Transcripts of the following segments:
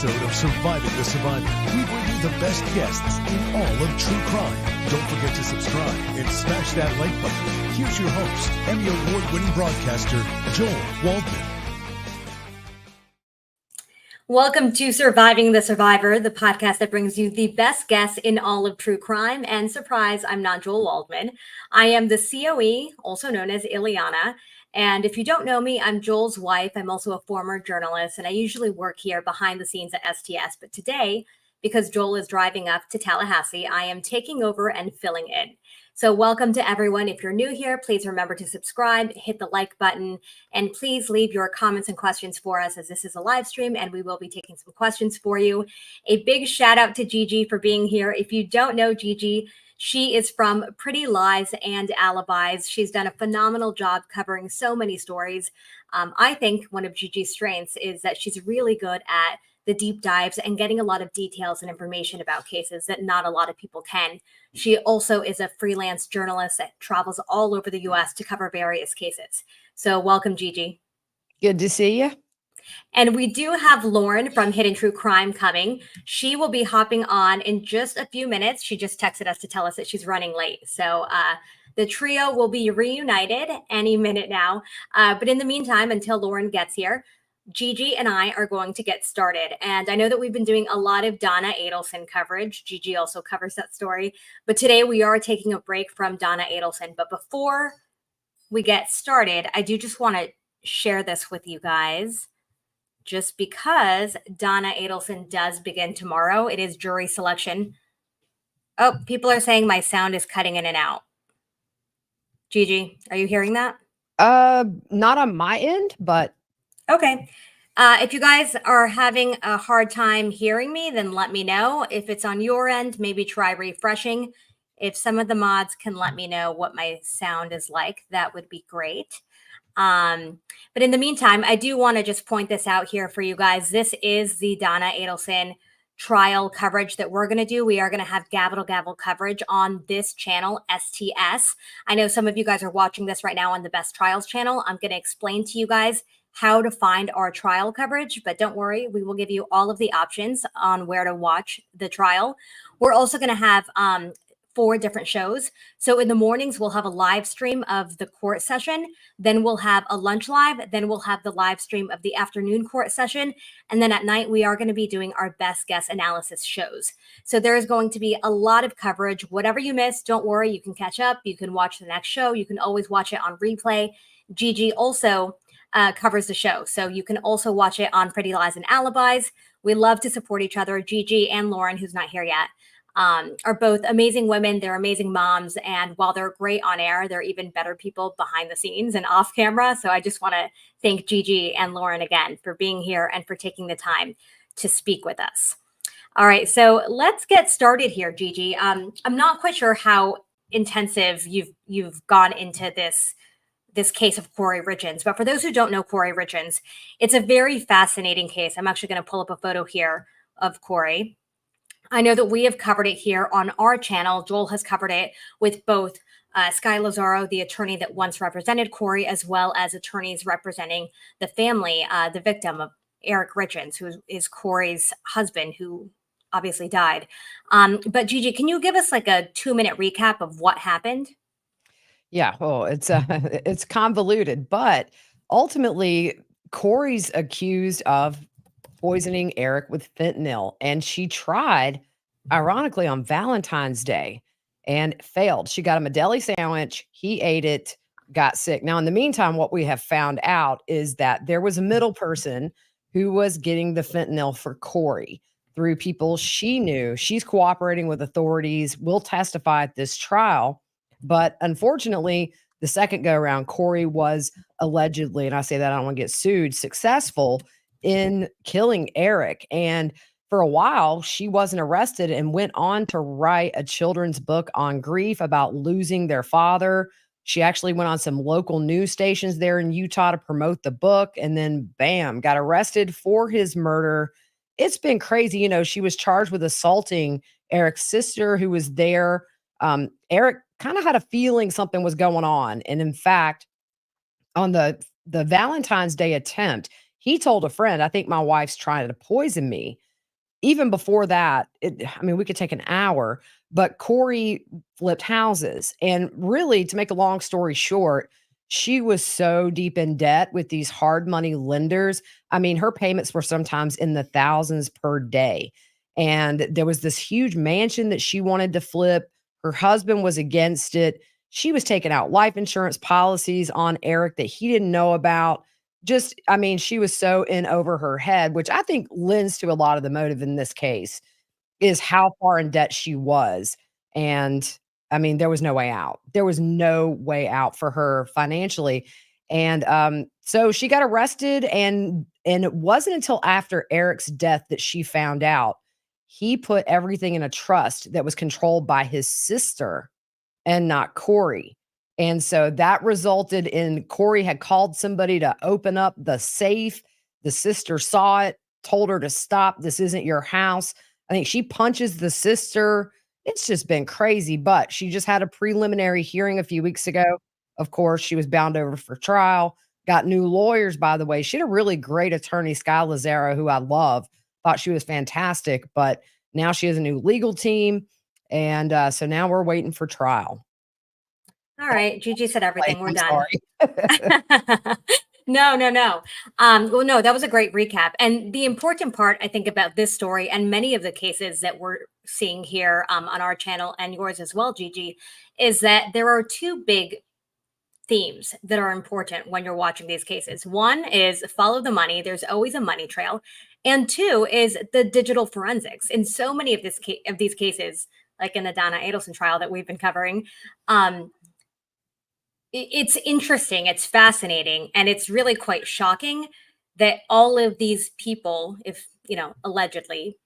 episode of Surviving the Survivor. We bring you the best guests in all of true crime. Don't forget to subscribe and smash that like button. Here's your host, Emmy Award-winning broadcaster, Joel Waldman. Welcome to Surviving the Survivor, the podcast that brings you the best guests in all of true crime. And surprise, I'm not Joel Waldman. I am the COE, also known as Ileana. And if you don't know me, I'm Joel's wife. I'm also a former journalist, and I usually work here behind the scenes at STS. But today, because Joel is driving up to Tallahassee, I am taking over and filling in. So welcome to everyone. If you're new here, please remember to subscribe, hit the like button, and please leave your comments and questions for us, as this is a live stream and we will be taking some questions for you. A big shout out to Gigi for being here. If you don't know Gigi, she is from Pretty Lies and Alibis. She's done a phenomenal job covering so many stories. I think one of Gigi's strengths is that she's really good at the deep dives and getting a lot of details and information about cases that not a lot of people can. She also is a freelance journalist that travels all over the US to cover various cases. So welcome, Gigi. Good to see you. And we do have Lauren from Hidden True Crime coming. She will be hopping on in just a few minutes. She just texted us to tell us that she's running late. So the trio will be reunited any minute now. But in the meantime, until Lauren gets here, Gigi and I are going to get started. And I know that we've been doing a lot of Donna Adelson coverage. Gigi also covers that story. But today we are taking a break from Donna Adelson. But before we get started, I do just want to share this with you guys. Just because Donna Adelson does begin tomorrow, it is jury selection. Oh, people are saying my sound is cutting in and out. Gigi, are you hearing that? Not on my end, but okay. If you guys are having a hard time hearing me, then let me know. If it's on your end, maybe try refreshing. If some of the mods can let me know what my sound is like, that would be great. But in the meantime, I do want to just point this out here for you guys. This is the Donna Adelson trial coverage that we're going to do. We are going to have gavel to gavel coverage on this channel, STS. I know some of you guys are watching this right now on the Best Trials channel. I'm going to explain to you guys how to find our trial coverage, but don't worry, we will give you all of the options on where to watch the trial. We're also going to have 4 different shows. So in the mornings, we'll have a live stream of the court session. Then we'll have a lunch live. Then we'll have the live stream of the afternoon court session. And then at night, we are going to be doing our best guess analysis shows. So there is going to be a lot of coverage. Whatever you missed, don't worry, you can catch up. You can watch the next show. You can always watch it on replay. Gigi also covers the show. So you can also watch it on Pretty Lies and Alibis. We love to support each other. Gigi and Lauren, who's not here yet, are both amazing women. They're amazing moms. And while they're great on air, they're even better people behind the scenes and off camera. So I just want to thank Gigi and Lauren again for being here and for taking the time to speak with us. All right, so let's get started here, Gigi. I'm not quite sure how intensive you've gone into this case of Kouri Richins. But for those who don't know Kouri Richins, it's a very fascinating case. I'm actually going to pull up a photo here of Kouri. I know that we have covered it here on our channel. Joel has covered it with both Sky Lazaro, the attorney that once represented Kouri, as well as attorneys representing the family, the victim of Eric Richins, who is Kouri's husband, who obviously died. But Gigi, can you give us like a 2-minute recap of what happened? yeah, well, it's convoluted, but ultimately Kouri's accused of poisoning Eric with fentanyl, and she tried, ironically, on Valentine's Day and failed. She got him a deli sandwich. He ate it, got sick. Now, in the meantime, what we have found out is that there was a middle person who was getting the fentanyl for Kouri through people she knew. She's cooperating with authorities, will testify at this trial. But unfortunately, the second go around, Kouri was allegedly, and I say that I don't want to get sued, successful in killing Eric. And for a while, she wasn't arrested and went on to write a children's book on grief about losing their father. She actually went on some local news stations there in Utah to promote the book, and then bam, got arrested for his murder. It's been crazy. You know, she was charged with assaulting Eric's sister who was there. Eric kind of had a feeling something was going on. And in fact, on the Valentine's Day attempt, he told a friend, I think my wife's trying to poison me. even before that, I mean, we could take an hour, but Kouri flipped houses. And really, to make a long story short, she was so deep in debt with these hard money lenders. I mean, her payments were sometimes in the thousands per day. And there was this huge mansion that she wanted to flip. Her husband was against it. She was taking out life insurance policies on Eric that he didn't know about. Just, I mean, she was so in over her head, which I think lends to a lot of the motive in this case, is how far in debt she was. And I mean, there was no way out. There was no way out for her financially. And so she got arrested, and it wasn't until after Eric's death that she found out he put everything in a trust that was controlled by his sister and not Kouri. And so that resulted in Kouri had called somebody to open up the safe. The sister saw it, told her to stop. This isn't your house. I think she punches the sister. It's just been crazy, but she just had a preliminary hearing a few weeks ago. Of course, she was bound over for trial, got new lawyers, by the way. She had a really great attorney, Sky Lazaro, who I love, thought she was fantastic, but now she has a new legal team. And so now we're waiting for trial. All right. Gigi said everything. We're I'm done. sorry. No, no, no. Well, no, that was a great recap. And the important part, I think, about this story and many of the cases that we're seeing here on our channel and yours as well, Gigi, is that there are two big themes that are important when you're watching these cases. One is follow the money. There's always a money trail. And two is the digital forensics. In so many of these cases, like in the Donna Adelson trial that we've been covering, it's interesting, it's fascinating, and it's really quite shocking that all of these people, if allegedly,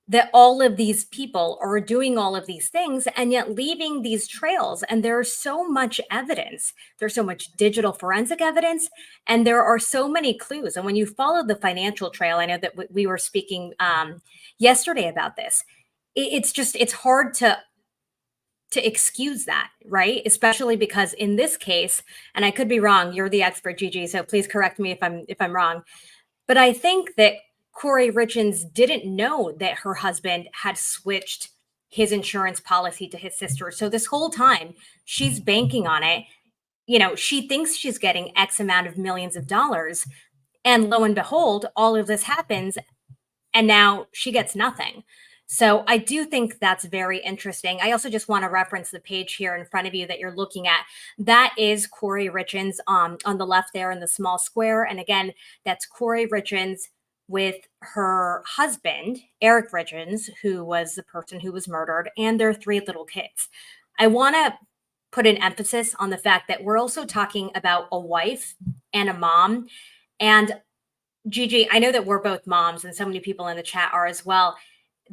that all of these people are doing all of these things and yet leaving these trails. And there's so much evidence. There's so much digital forensic evidence, and there are so many clues. And when you follow the financial trail, I know that we were speaking yesterday about this. It's hard to excuse that, right? Especially because in this case, and I could be wrong, you're the expert, Gigi, so please correct me if I'm wrong. But I think that Kouri Richins didn't know that her husband had switched his insurance policy to his sister. So this whole time she's banking on it. She thinks she's getting X amount of millions of dollars. And lo and behold, all of this happens. And now she gets nothing. So I do think that's very interesting. I also just want to reference the page here in front of you that you're looking at. That is Kouri Richins on the left there in the small square. And again, that's Kouri Richins with her husband, Eric Richins, who was the person who was murdered, and their three little kids. I want to put an emphasis on the fact that we're also talking about a wife and a mom. And Gigi, I know that we're both moms, and so many people in the chat are as well.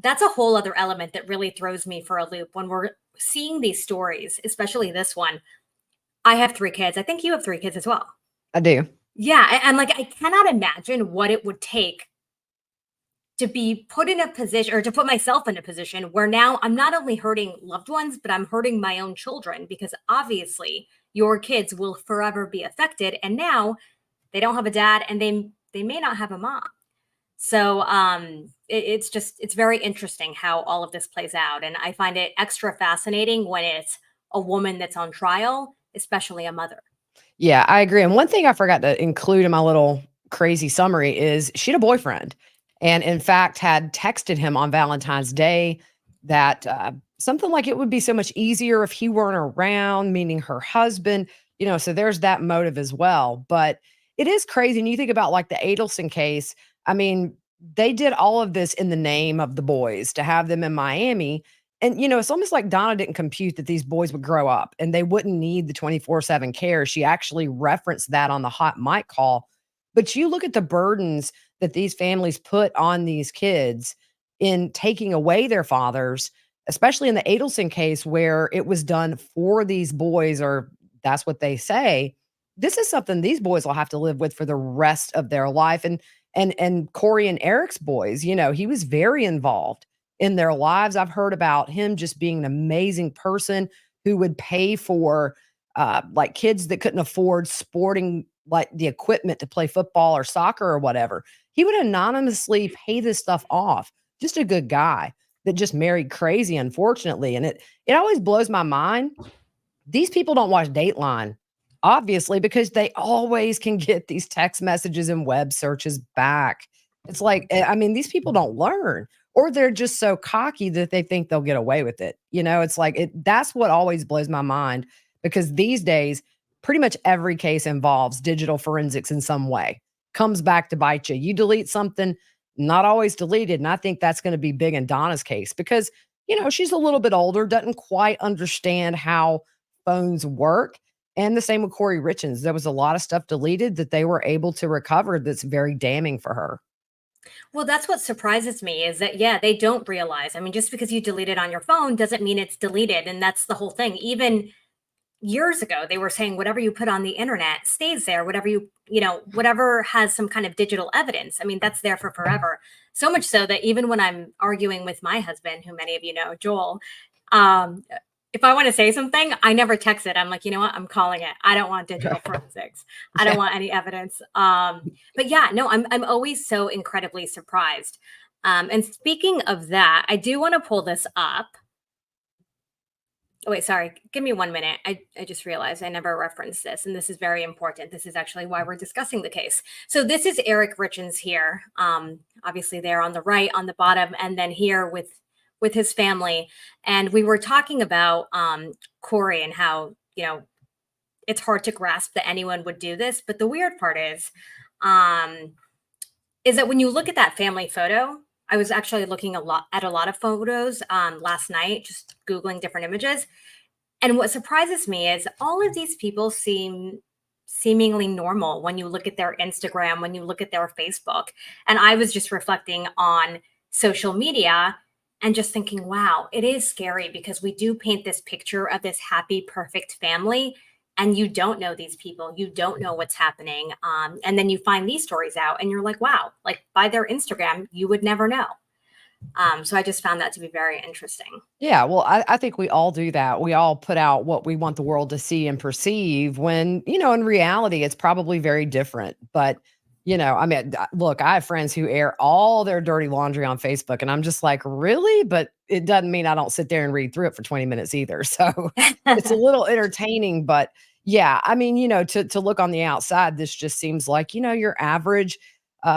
That's a whole other element that really throws me for a loop when we're seeing these stories, especially this one. I have three kids. I think you have three kids as well. I do. Yeah. And like, I cannot imagine what it would take to be put in a position, or to put myself in a position where now I'm not only hurting loved ones, but I'm hurting my own children, because obviously your kids will forever be affected. And now they don't have a dad, and they may not have a mom. So it's very interesting how all of this plays out. And I find it extra fascinating when it's a woman that's on trial, especially a mother. Yeah, I agree. And one thing I forgot to include in my little crazy summary is she had a boyfriend, and in fact had texted him on Valentine's Day that something like it would be so much easier if he weren't around, meaning her husband, so there's that motive as well. But it is crazy. And you think about like the Adelson case. I mean, they did all of this in the name of the boys to have them in Miami. And, it's almost like Donna didn't compute that these boys would grow up and they wouldn't need the 24/7 care. She actually referenced that on the hot mic call. But you look at the burdens that these families put on these kids in taking away their fathers, especially in the Adelson case where it was done for these boys, or that's what they say. This is something these boys will have to live with for the rest of their life. And Kouri and Eric's boys, he was very involved in their lives. I've heard about him just being an amazing person who would pay for like kids that couldn't afford sporting, like the equipment to play football or soccer or whatever. He would anonymously pay this stuff off just a good guy that just married crazy, unfortunately. And it always blows my mind. These people don't watch Dateline, obviously, because they always can get these text messages and web searches back. It's like, I mean, these people don't learn, or they're just so cocky that they think they'll get away with it. It's like that's what always blows my mind because these days, pretty much every case involves digital forensics in some way. Comes back to bite you. You delete something, not always deleted. And I think that's going to be big in Donna's case because, she's a little bit older, doesn't quite understand how phones work. And the same with Kouri Richins. There was a lot of stuff deleted that they were able to recover that's very damning for her. Well, that's what surprises me is that, yeah, they don't realize. I mean, just because you delete it on your phone doesn't mean it's deleted. And that's the whole thing. Even years ago, they were saying whatever you put on the internet stays there, whatever has some kind of digital evidence. I mean, that's there for forever. So much so that even when I'm arguing with my husband, who many of you know, Joel, if I want to say something, I never text it. I'm like, you know what? I'm calling it. I don't want digital forensics. I don't want any evidence. But yeah, no, I'm always so incredibly surprised. And speaking of that, I do want to pull this up. Oh, wait, sorry. Give me 1 minute. I just realized I never referenced this, and this is very important. This is actually why we're discussing the case. So this is Eric Richins here. Obviously there on the right, on the bottom, and then here with his family. And we were talking about Kouri and how, it's hard to grasp that anyone would do this. But the weird part is that when you look at that family photo, I was actually looking at a lot of photos last night, just Googling different images. And what surprises me is all of these people seem seemingly normal when you look at their Instagram, when you look at their Facebook. And I was just reflecting on social media and just thinking, wow, it is scary because we do paint this picture of this happy, perfect family. And you don't know these people. You don't know what's happening. And then you find these stories out and you're like, wow, like by their Instagram, you would never know. So I just found that to be very interesting. Yeah, well, I think we all do that. We all put out what we want the world to see and perceive when, in reality, it's probably very different. But, I mean, look, I have friends who air all their dirty laundry on Facebook, and I'm just like, really? But it doesn't mean I don't sit there and read through it for 20 minutes either. So it's a little entertaining. But yeah, I mean, to look on the outside, this just seems like, your average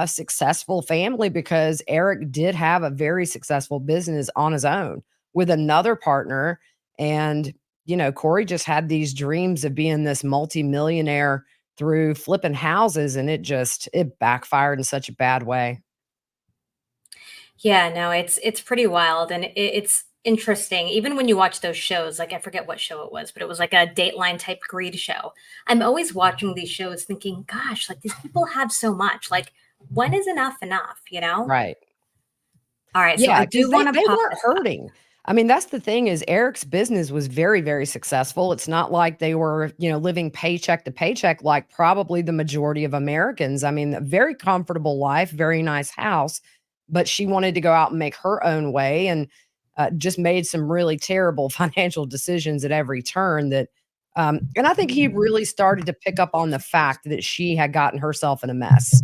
successful family because Eric did have a very successful business on his own with another partner. And, Kouri just had these dreams of being this multimillionaire through flipping houses, and it backfired in such a bad way. Yeah, no, it's pretty wild. And it's interesting. Even when you watch those shows, like I forget what show it was, but it was like a Dateline type greed show. I'm always watching these shows thinking, gosh, like these people have so much. Like, when is enough enough, Right. All right, so Yeah, I because do want they to pop weren't this up. hurting. I mean, that's the thing is Eric's business was very, very successful. It's not like they were, living paycheck to paycheck like probably the majority of Americans. I mean, a very comfortable life, very nice house, but she wanted to go out and make her own way and just made some really terrible financial decisions at every turn and I think he really started to pick up on the fact that she had gotten herself in a mess.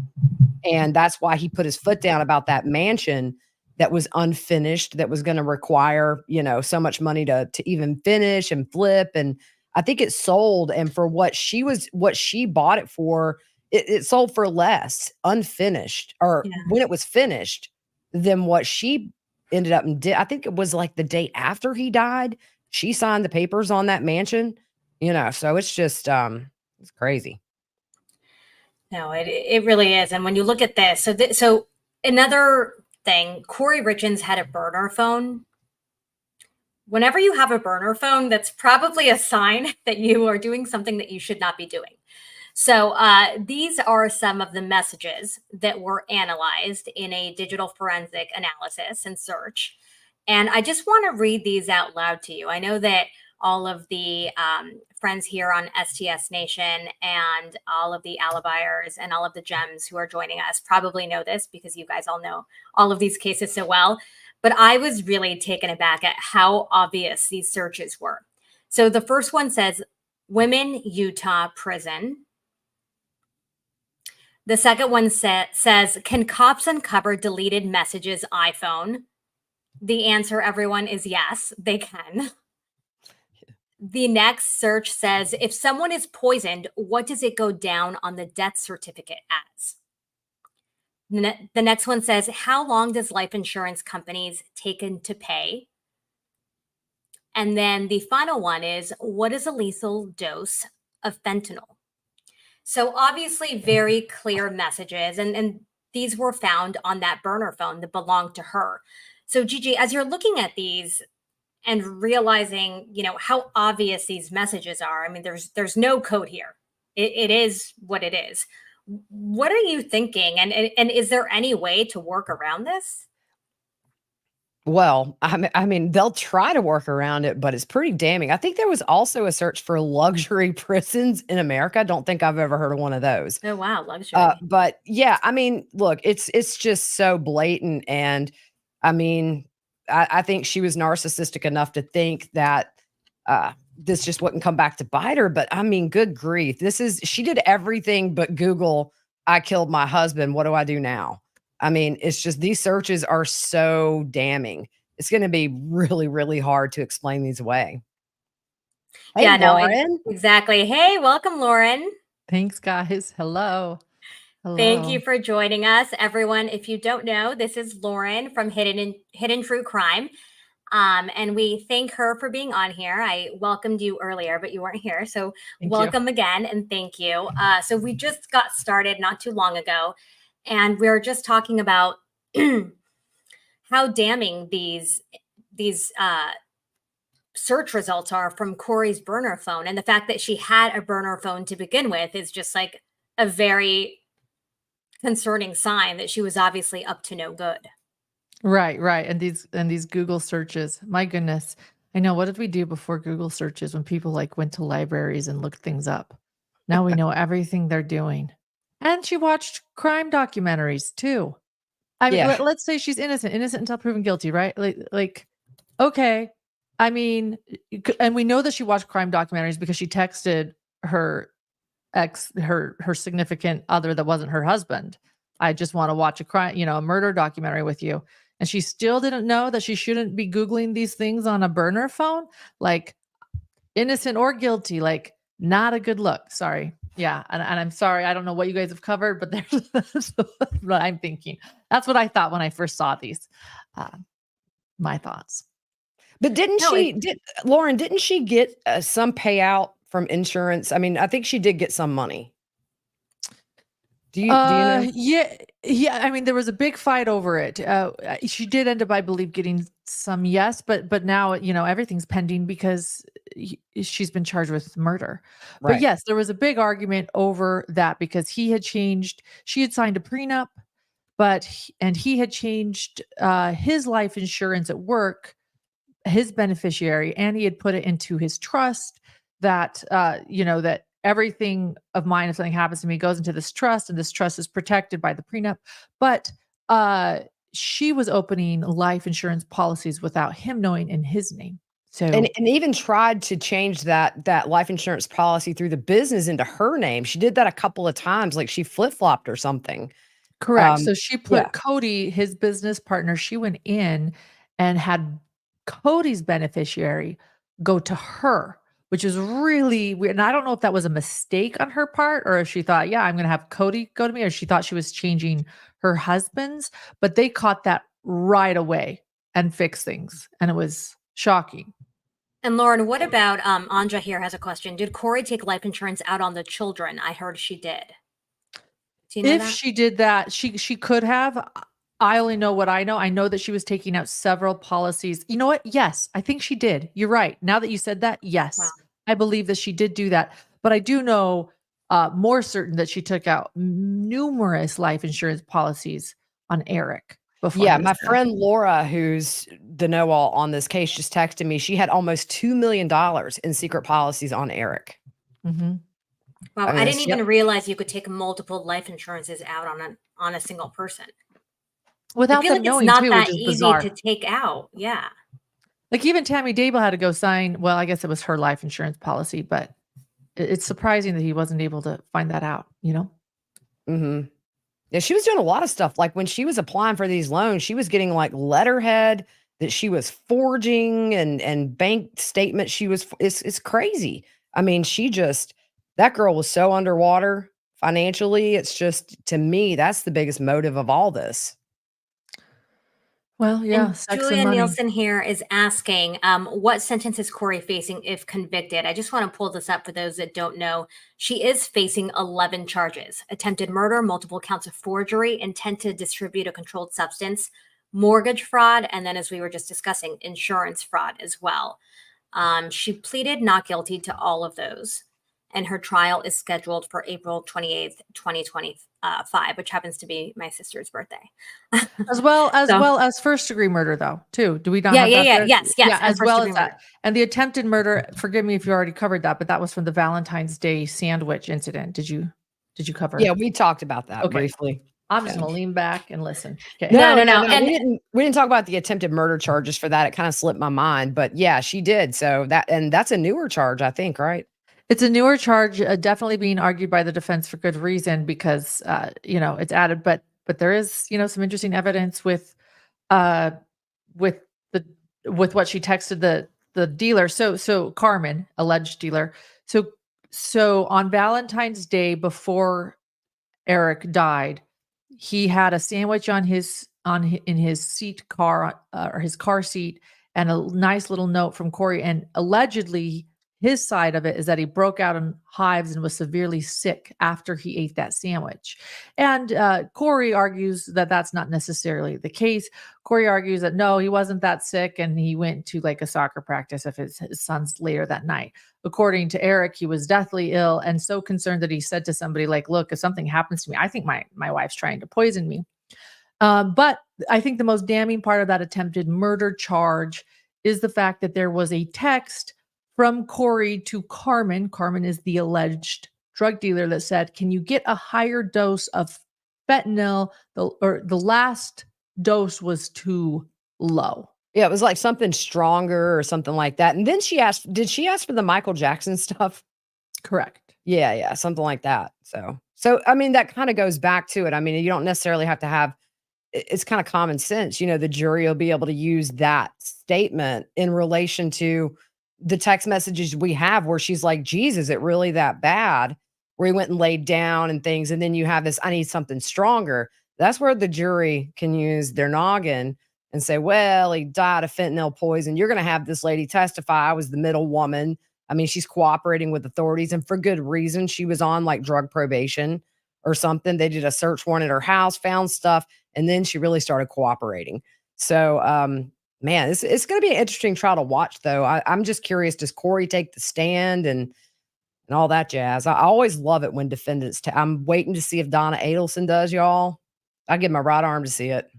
And that's why he put his foot down about that mansion that was unfinished, that was gonna require, so much money to even finish and flip, and I think it sold, and for what she bought it for, it sold for less unfinished, or Yeah. when it was finished, than what she ended up and did. I think it was, like, the day after he died, she signed the papers on that mansion, so it's just, it's crazy. No, it really is. And when you look at this, so another thing, Kouri Richins had a burner phone. Whenever you have a burner phone, that's probably a sign that you are doing something that you should not be doing. So these are some of the messages that were analyzed in a digital forensic analysis and search. And I just want to read these out loud to you. I know that all of the friends here on STS Nation and all of the Alibuyers and all of the gems who are joining us probably know this because you guys all know all of these cases so well. But I was really taken aback at how obvious these searches were. So the first one says, Women, Utah prison. The second one says, can cops uncover deleted messages iPhone? The answer, everyone, is yes, they can. The next search says, if someone is poisoned, what does it go down on the death certificate as? The next one says, how long does life insurance companies taken to pay? And then the final one is, what is a lethal dose of fentanyl? So obviously very clear messages. And these were found on that burner phone that belonged to her. So Gigi, as you're looking at these and realizing, how obvious these messages are, I mean, there's no code here. It is what it is. What are you thinking? And is there any way to work around this? Well, I mean, they'll try to work around it, but it's pretty damning. I think there was also a search for luxury prisons in America. I don't think I've ever heard of one of those. Oh wow, luxury. But yeah, I mean, look, it's just so blatant, and I mean, I think she was narcissistic enough to think that this just wouldn't come back to bite her. But I mean, good grief, she did everything but Google, "I killed my husband. What do I do now?" I mean, it's just these searches are so damning. It's going to be really, really hard to explain these away. Hey, Yeah, no, Lauren. exactly. Hey, welcome, Lauren. Thanks, guys. Hello. Thank you Hello. for joining us, everyone. If you don't know, this is Lauren from Hidden True Crime, and we thank her for being on here. I welcomed you earlier, but you weren't here, so Thank you. welcome again and thank you. So we just got started not too long ago, and we were just talking about how damning these search results are from Kouri's burner phone, and the fact that she had a burner phone to begin with is just like a very concerning sign that she was obviously up to no good. Right, right. And these Google searches. My goodness. I know, what did we do before Google searches when people like went to libraries and looked things up? Now we know everything they're doing. And she watched crime documentaries too. I mean, Yeah. let's say she's innocent until proven guilty, right? Like okay. I mean, and we know that she watched crime documentaries because she texted her her significant other that wasn't her husband, "I just want to watch a murder documentary with you." And she still didn't know that she shouldn't be Googling these things on a burner phone. Like, innocent or guilty, like, not a good look. Sorry. Yeah. And I'm sorry. I don't know what you guys have covered, but that's what I'm thinking. That's what I thought when I first saw these. Uh, my thoughts. But No, Lauren, didn't she get some payout from insurance? I mean, I think she did get some money. Do you know? Yeah. I mean, there was a big fight over it. She did end up, I believe, getting some, yes, but now everything's pending because she's been charged with murder. But Right. yes, there was a big argument over that because she had signed a prenup, and he had changed his life insurance at work, his beneficiary, and he had put it into his trust that that everything of mine, if something happens to me, goes into this trust, and this trust is protected by the prenup. But she was opening life insurance policies without him knowing, in his name. So And even tried to change that life insurance policy through the business into her name. She did that a couple of times, like she flip-flopped or something. correct. So she Yeah. put Cody, his business partner, she went in and had Cody's beneficiary go to her, which is really weird. And I don't know if that was a mistake on her part or if she thought, yeah, I'm going to have Cody go to me, or she thought she was changing her husband's, but they caught that right away and fixed things. And it was shocking. And Lauren, what about Anja here has a question. Did Kouri take life insurance out on the children? I heard she did. Do you know If that? she did that, she could have. I only know what I know. I know that she was taking out several policies. You know what? Yes, I think she did. You're right. Now that you said that, yes, Wow. I believe that she did do that. But I do know more certain that she took out numerous life insurance policies on Eric before. Yeah, he was my there. friend Laura, who's the know-all on this case, just texted me. She had almost $2 million in secret policies on Eric. Mhm. Wow, I mean, I didn't it's- even realize you could take multiple life insurances out on a single person. I Without feel them like it's knowing not too, that which is easy bizarre. to take out. Yeah. Like even Tammy Dable had to go sign. Well, I guess it was her life insurance policy, but it's surprising that he wasn't able to find that out. Mhm. Yeah, she was doing a lot of stuff. Like when she was applying for these loans, she was getting like letterhead that she was forging and bank statements. It's crazy. I mean, that girl was so underwater financially. It's just to me, that's the biggest motive of all this. Well, yeah, And sex and Julia money. Nielsen here is asking, what sentence is Kouri facing if convicted? I just want to pull this up for those that don't know. She is facing 11 charges: attempted murder, multiple counts of forgery, intent to distribute a controlled substance, mortgage fraud, and then, as we were just discussing, insurance fraud as well. She pleaded not guilty to all of those, and her trial is scheduled for April 28th, 2025, which happens to be my sister's birthday. As well So, as first degree murder, though, too. Do we not yeah, have yeah, that yeah. there? Yes, Yeah, and as first well degree as murder. that. And the attempted murder, forgive me if you already covered that, but that was from the Valentine's Day sandwich incident. Did you cover? Yeah, we talked about that Okay. briefly. I'm just Yeah. gonna lean back and listen. Okay. No, No. and We didn't talk about the attempted murder charges for that. It kind of slipped my mind, but yeah, she did. So that's a newer charge, I think, right? It's a newer charge, definitely being argued by the defense for good reason because it's added, but there is some interesting evidence uh with the with what she texted the dealer. So Carmen, alleged dealer. So on Valentine's Day before Eric died, he had a sandwich in his seat car or his car seat, and a nice little note from Kouri. And allegedly, his side of it is that he broke out in hives and was severely sick after he ate that sandwich. And Kouri argues that that's not necessarily the case. Kouri argues that no, he wasn't that sick, and he went to like a soccer practice of his son's later that night. According to Eric, he was deathly ill and so concerned that he said to somebody like, look, if something happens to me, I think my wife's trying to poison me. But I think the most damning part of that attempted murder charge is the fact that there was a text from Kouri to Carmen. Carmen is the alleged drug dealer that said, can you get a higher dose of fentanyl? The last dose was too low. Yeah, it was like something stronger or something like that. And then did she ask for the Michael Jackson stuff? Correct. Yeah, something like that. So I mean, that kind of goes back to it. I mean, you don't necessarily have to have it's kind of common sense. The jury will be able to use that statement in relation to the text messages we have where she's like, "Geez, is it really that bad?" Where he went and laid down and things, and then you have this, "I need something stronger." That's where the jury can use their noggin and say, well, he died of fentanyl poison. You're going to have this lady testify. I was the middle woman. I mean, she's cooperating with authorities and for good reason. She was on like drug probation or something. They did a search warrant at her house, found stuff, and then she really started cooperating. So, man, it's going to be an interesting trial to watch, though. I'm just curious, does Kouri take the stand and all that jazz? I always love it when defendants, I'm waiting to see if Donna Adelson does, y'all. I give my right arm to see it.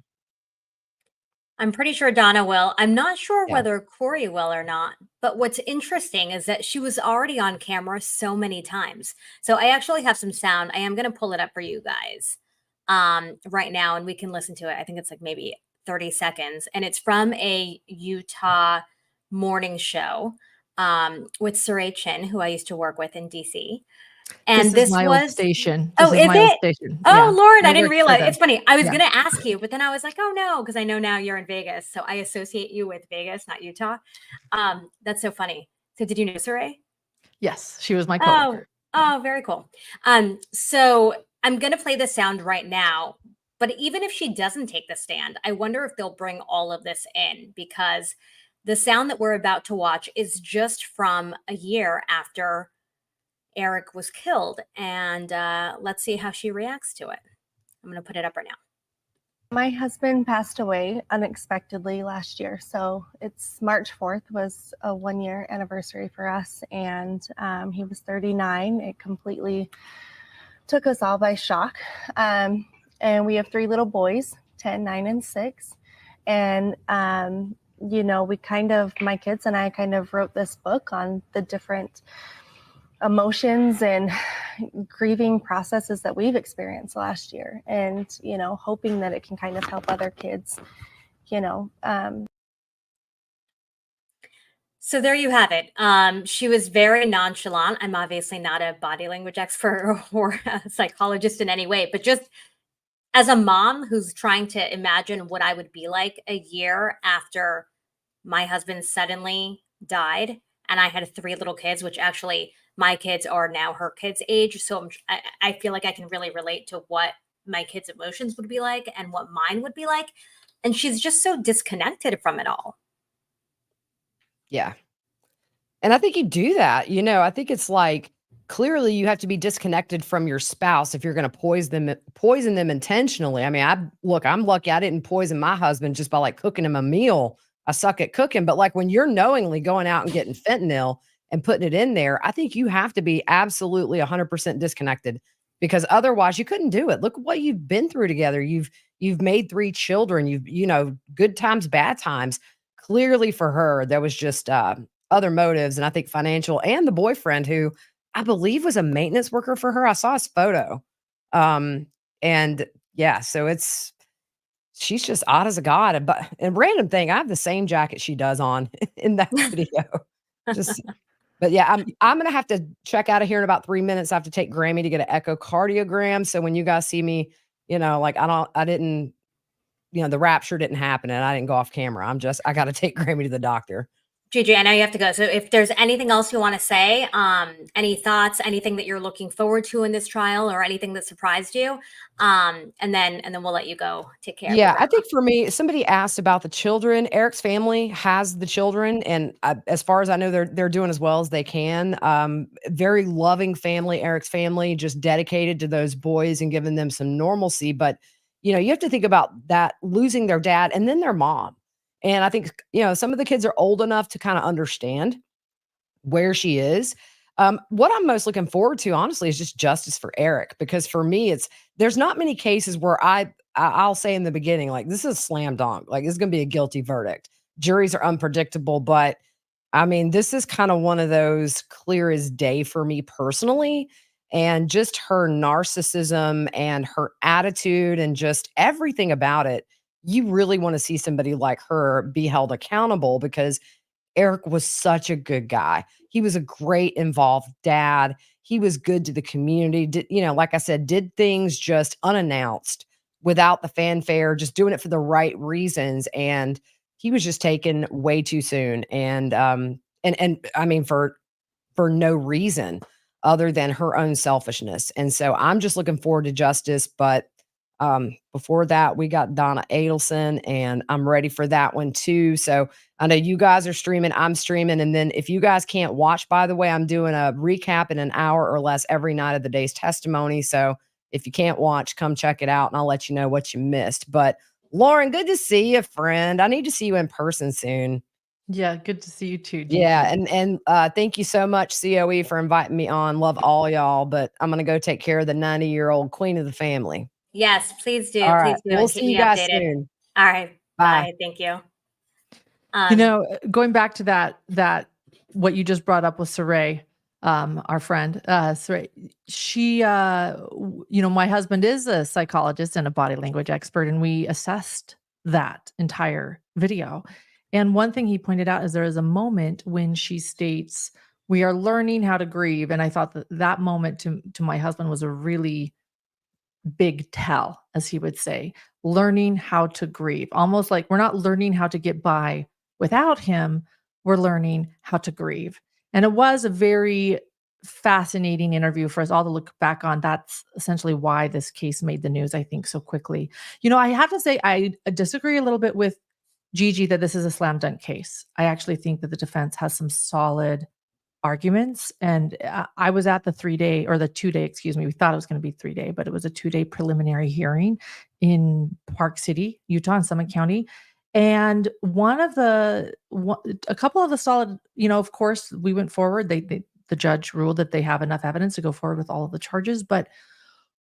I'm pretty sure Donna will. I'm not sure Yeah. whether Kouri will or not. But what's interesting is that she was already on camera so many times. So I actually have some sound. I am going to pull it up for you guys right now, and we can listen to it. I think it's like maybe 30 seconds. And it's from a Utah morning show with Saray Chin, who I used to work with in DC. And this is my old was station. Oh, This is is my old it? station. Oh, Yeah. Lord, I I didn't worked for realize. them. It's funny. I was Yeah. going to ask you, but then I was like, oh, no, because I know now you're in Vegas. So I associate you with Vegas, not Utah. That's so funny. So did you know Saray? Yes, she was my coworker. Oh, very cool. So I'm going to play the sound right now. But even if she doesn't take the stand, I wonder if they'll bring all of this in, because the sound that we're about to watch is just from a year after Eric was killed. And let's see how she reacts to it. I'm going to put it up right now. My husband passed away unexpectedly last year. So it's March 4th was a 1-year anniversary for us. And he was 39. It completely took us all by shock. And we have 3 little boys, 10, 9, and 6. And, my kids and I kind of wrote this book on the different emotions and grieving processes that we've experienced last year, and hoping that it can kind of help other kids. So there you have it. She was very nonchalant. I'm obviously not a body language expert or a psychologist in any way, but just as a mom who's trying to imagine what I would be like a year after my husband suddenly died and I had 3 little kids, which actually my kids are now her kids' age. So I feel like I can really relate to what my kids' emotions would be like and what mine would be like. And she's just so disconnected from it all. Yeah. And I think you do that, I think it's like, clearly you have to be disconnected from your spouse if you're gonna poison them intentionally. I mean, I'm lucky I didn't poison my husband just by, like, cooking him a meal. I suck at cooking, but, like, when you're knowingly going out and getting fentanyl and putting it in there, I think you have to be absolutely 100% disconnected because otherwise you couldn't do it. Look what you've been through together. You've made 3 children. Good times, bad times. Clearly for her, there was just, other motives, and I think financial, and the boyfriend who I believe was a maintenance worker for her. I saw his photo. Um, and yeah, so she's just odd as a god. And random thing, I have the same jacket she does on in that video. Just but yeah, I'm gonna have to check out of here in about 3 minutes. I have to take Grammy to get an echocardiogram. So when you guys see me, like I didn't, the rapture didn't happen and I didn't go off camera. I gotta take Grammy to the doctor. Gigi, I know you have to go. So if there's anything else you want to say, any thoughts, anything that you're looking forward to in this trial or anything that surprised you, and then we'll let you go take care of Yeah, your I think for me, somebody asked about the children. Eric's family has the children, and as far as I know, they're doing as well as they can. Very loving family, Eric's family, just dedicated to those boys and giving them some normalcy. But you have to think about that losing their dad and then their mom. And I think some of the kids are old enough to kind of understand where she is. What I'm most looking forward to, honestly, is just justice for Eric, because for me, there's not many cases where I'll say in the beginning, like, this is a slam dunk, like, this is going to be a guilty verdict. Juries are unpredictable, but I mean, this is kind of one of those clear as day for me personally. And just her narcissism and her attitude and just everything about it, you really want to see somebody like her be held accountable because Eric was such a good guy. He was a great involved dad. He was good to the community. Like I said, did things just unannounced without the fanfare, just doing it for the right reasons. And he was just taken way too soon. And I mean, for no reason other than her own selfishness. And so I'm just looking forward to justice. But before that, we got Donna Adelson, and I'm ready for that one too. So I know you guys are streaming, I'm streaming. And then if you guys can't watch, by the way, I'm doing a recap in an hour or less every night of the day's testimony. So if you can't watch, come check it out and I'll let you know what you missed. But Lauren, good to see you, friend. I need to see you in person soon. Yeah, good to see you too, Gigi. Yeah, and thank you so much, COE, for inviting me on. Love all y'all, but I'm gonna go take care of the 90-year-old queen of the family. Yes, please do. All right, Please do. we'll And keep see you me guys updated. soon. All right. Bye. Bye. Thank you. Going back to that what you just brought up with Saray, our friend, Saray, she, my husband is a psychologist and a body language expert, and we assessed that entire video. And one thing he pointed out is there is a moment when she states, "We are learning how to grieve." And I thought that moment to my husband was a really big tell, as he would say, learning how to grieve. Almost like we're not learning how to get by without him, we're learning how to grieve. And it was a very fascinating interview for us all to look back on. That's essentially why this case made the news, I think, so quickly. I have to say, I disagree a little bit with Gigi that this is a slam dunk case. I actually think that the defense has some solid arguments. And I was at the 3-day or the 2-day, excuse me. We thought it was going to be 3-day, but it was a 2-day preliminary hearing in Park City, Utah, in Summit County. And a couple of the solid, of course, we went forward. The judge ruled that they have enough evidence to go forward with all of the charges. But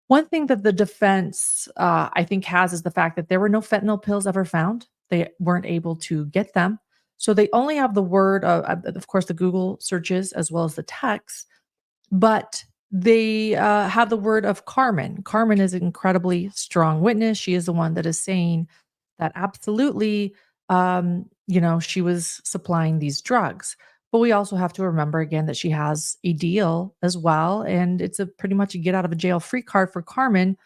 one thing that the defense, I think, has is the fact that there were no fentanyl pills ever found. They weren't able to get them. So they only have the word of course, the Google searches as well as the text, but they have the word of Carmen. Carmen is an incredibly strong witness. She is the one that is saying that absolutely, she was supplying these drugs. But we also have to remember again that she has a deal as well. And it's pretty much a get out of a jail free card for Carmen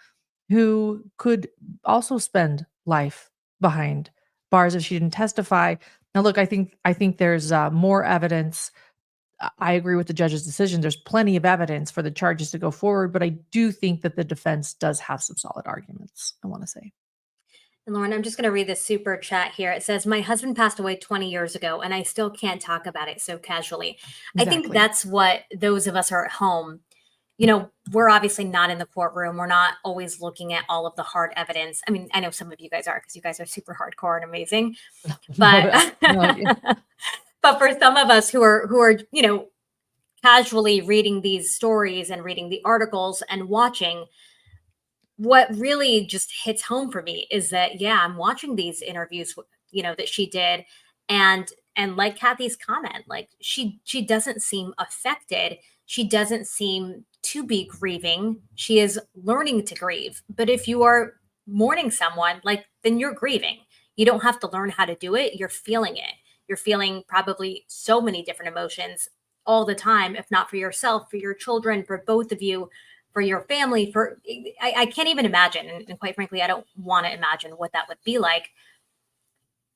who could also spend life behind bars if she didn't testify. Now, look, I think there's more evidence. I agree with the judge's decision. There's plenty of evidence for the charges to go forward, but I do think that the defense does have some solid arguments, I want to say. And Lauren, I'm just going to read this super chat here. It says, my husband passed away 20 years ago, and I still can't talk about it so casually. I think Exactly. that's what those of us are at home, we're obviously not in the courtroom. We're not always looking at all of the hard evidence. I mean, I know some of you guys are, because you guys are super hardcore and amazing. But but for some of us who are casually reading these stories and reading the articles and watching, what really just hits home for me is that, yeah, I'm watching these interviews, that she did. And like Kathy's comment, like she doesn't seem affected. She doesn't seem to be grieving. She is learning to grieve. But if you are mourning someone, then you're grieving. You don't have to learn how to do it. You're feeling it. You're feeling probably so many different emotions all the time, if not for yourself, for your children, for both of you, for your family, I can't even imagine. And quite frankly, I don't want to imagine what that would be like.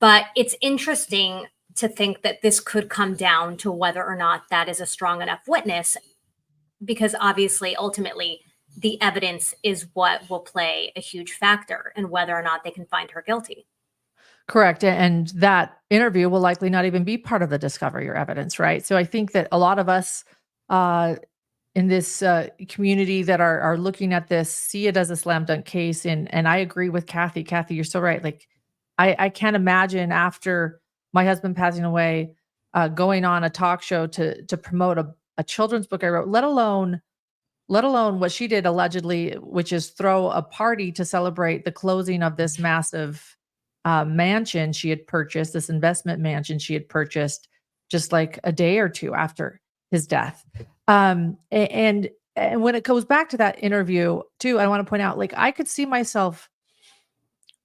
But it's interesting to think that this could come down to whether or not that is a strong enough witness, because obviously, ultimately, the evidence is what will play a huge factor in whether or not they can find her guilty. Correct. And that interview will likely not even be part of the discovery or evidence, right? So I think that a lot of us in this community that are looking at this see it as a slam dunk case. And I agree with Kathy. Kathy, you're so right. Like, I can't imagine after my husband passing away, going on a talk show to promote a children's book I wrote, let alone what she did allegedly, which is throw a party to celebrate the closing of this massive mansion she had purchased, this investment mansion she had purchased just like a day or two after his death. And when it goes back to that interview too, I want to point out, like, I could see myself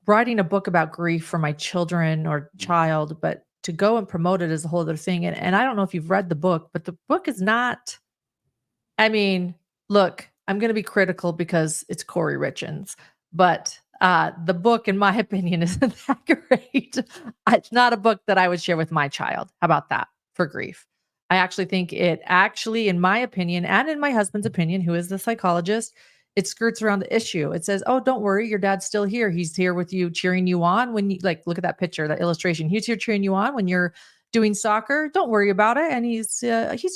writing a book about grief for my children or child, but to go and promote it is a whole other thing. And I don't know if you've read the book, but the book is not, I mean, look, I'm going to be critical because it's Kouri Richins, but the book, in my opinion, isn't that great. It's not a book that I would share with my child. How about that for grief? I actually think it actually, in my opinion, and in my husband's opinion, who is the psychologist, it skirts around the issue. It says, oh, don't worry, your dad's still here. He's here with you, cheering you on when you, like, look at that picture, that illustration. He's here cheering you on when you're doing soccer. Don't worry about it. And he's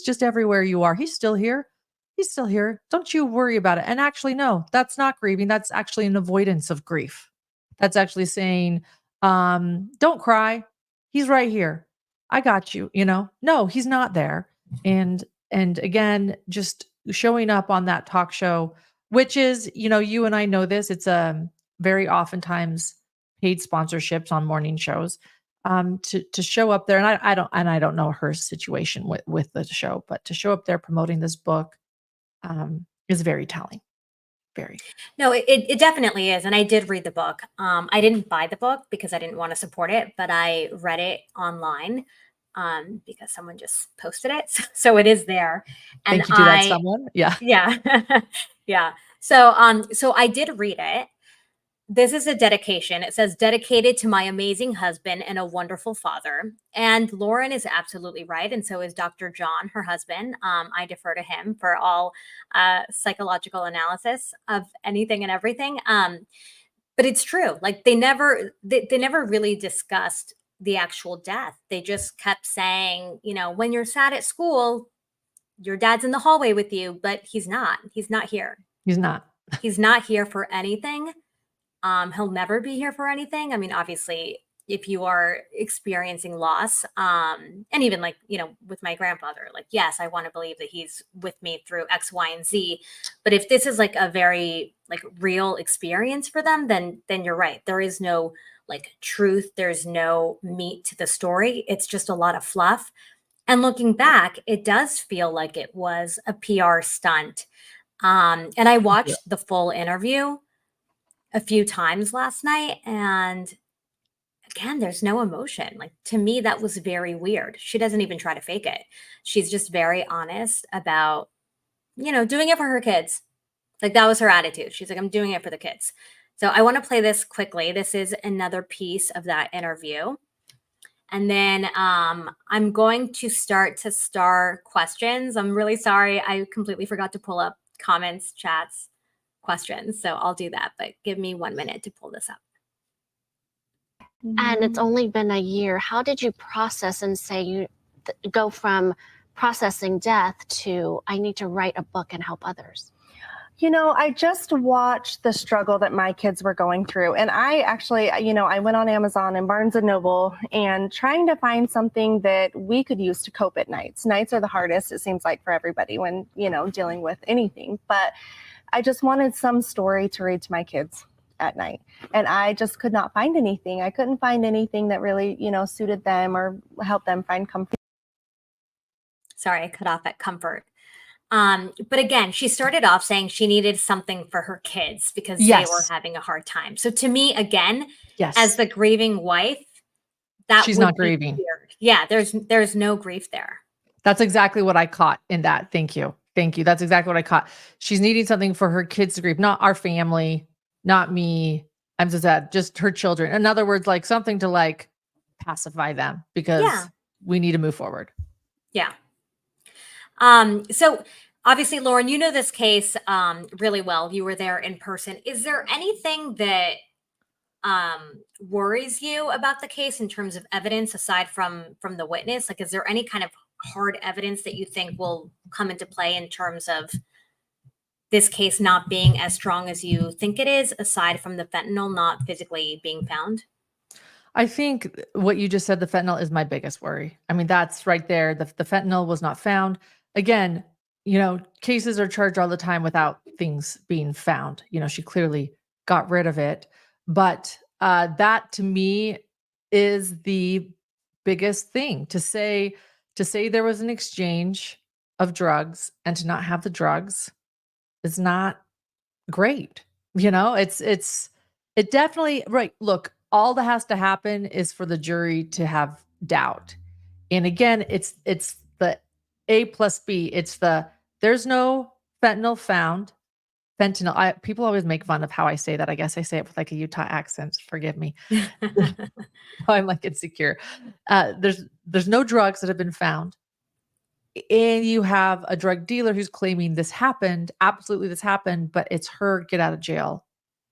just everywhere you are. He's still here. He's still here. Don't you worry about it. And actually, no, that's not grieving. That's actually an avoidance of grief. That's actually saying, don't cry. He's right here. I got you, No, he's not there. And again, just showing up on that talk show, which is, you and I know this, it's very oftentimes paid sponsorships on morning shows. To show up there, and I don't know her situation with the show, but to show up there promoting this book is very telling. Very. No, it definitely is. And I did read the book. I didn't buy the book because I didn't want to support it, but I read it online because someone just posted it. So it is there. And Thank you to that someone. Yeah. Yeah. Yeah. So I did read it. This is a dedication. It says, dedicated to my amazing husband and a wonderful father. And Lauren is absolutely right. And so is Dr. John, her husband. I defer to him for all psychological analysis of anything and everything. But it's true. Like, they never really discussed the actual death. They just kept saying, when you're sad at school, your dad's in the hallway with you, but he's not. He's not here. He's not. He's not here for anything. He'll never be here for anything. I mean, obviously, if you are experiencing loss, and even with my grandfather, yes, I want to believe that he's with me through X, Y, and Z. But if this is a very real experience for them, then you're right. There is no truth. There's no meat to the story. It's just a lot of fluff. And looking back, it does feel like it was a PR stunt. And I watched the full interview a few times last night, and again, there's no emotion. To me, that was very weird. She doesn't even try to fake it. She's just very honest about, doing it for her kids. Like that was her attitude. She's like, I'm doing it for the kids. So I want to play this quickly. This is another piece of that interview. And then I'm going to start to star questions. I'm really sorry. I completely forgot to pull up comments, chats, questions. So I'll do that, but give me 1 minute to pull this up. And it's only been a year. How did you process and say you go from processing death to I need to write a book and help others? You know, I just watched the struggle that my kids were going through. And I actually, you know, I went on Amazon and Barnes and Noble and trying to find something that we could use to cope at nights. Nights are the hardest, it seems like, for everybody when, you know, dealing with anything. But I just wanted some story to read to my kids at night. And I just could not find anything. I couldn't find anything that really, you know, suited them or helped them find comfort. Sorry, I cut off at comfort. But again, she started off saying she needed something for her kids because they were having a hard time. So to me, again, as the grieving wife, that she's would not be grieving. weird. Yeah, there's no grief there. That's exactly what I caught in that. Thank you. Thank you. That's exactly what I caught. She's needing something for her kids to grieve, not our family, not me. I'm just sad, just her children. In other words, like something to like pacify them because we need to move forward. Yeah. So obviously, Lauren, you know this case really well. You were there in person. Is there anything that worries you about the case in terms of evidence aside from the witness? Like, is there any kind of hard evidence that you think will come into play in terms of this case not being as strong as you think it is, aside from the fentanyl not physically being found? I think what you just said, the fentanyl is my biggest worry. I mean, that's right there. The fentanyl was not found. Again, you know, cases are charged all the time without things being found. You know, she clearly got rid of it. But that to me is the biggest thing, to say there was an exchange of drugs and to not have the drugs is not great. You know, it definitely, right. Look, all that has to happen is for the jury to have doubt. And again, it's the A plus B. It's there's no fentanyl found. Fentanyl. People always make fun of how I say that. I guess I say it with like a Utah accent. Forgive me. I'm like insecure. There's no drugs that have been found. And you have a drug dealer who's claiming this happened. Absolutely, this happened, but it's her get out of jail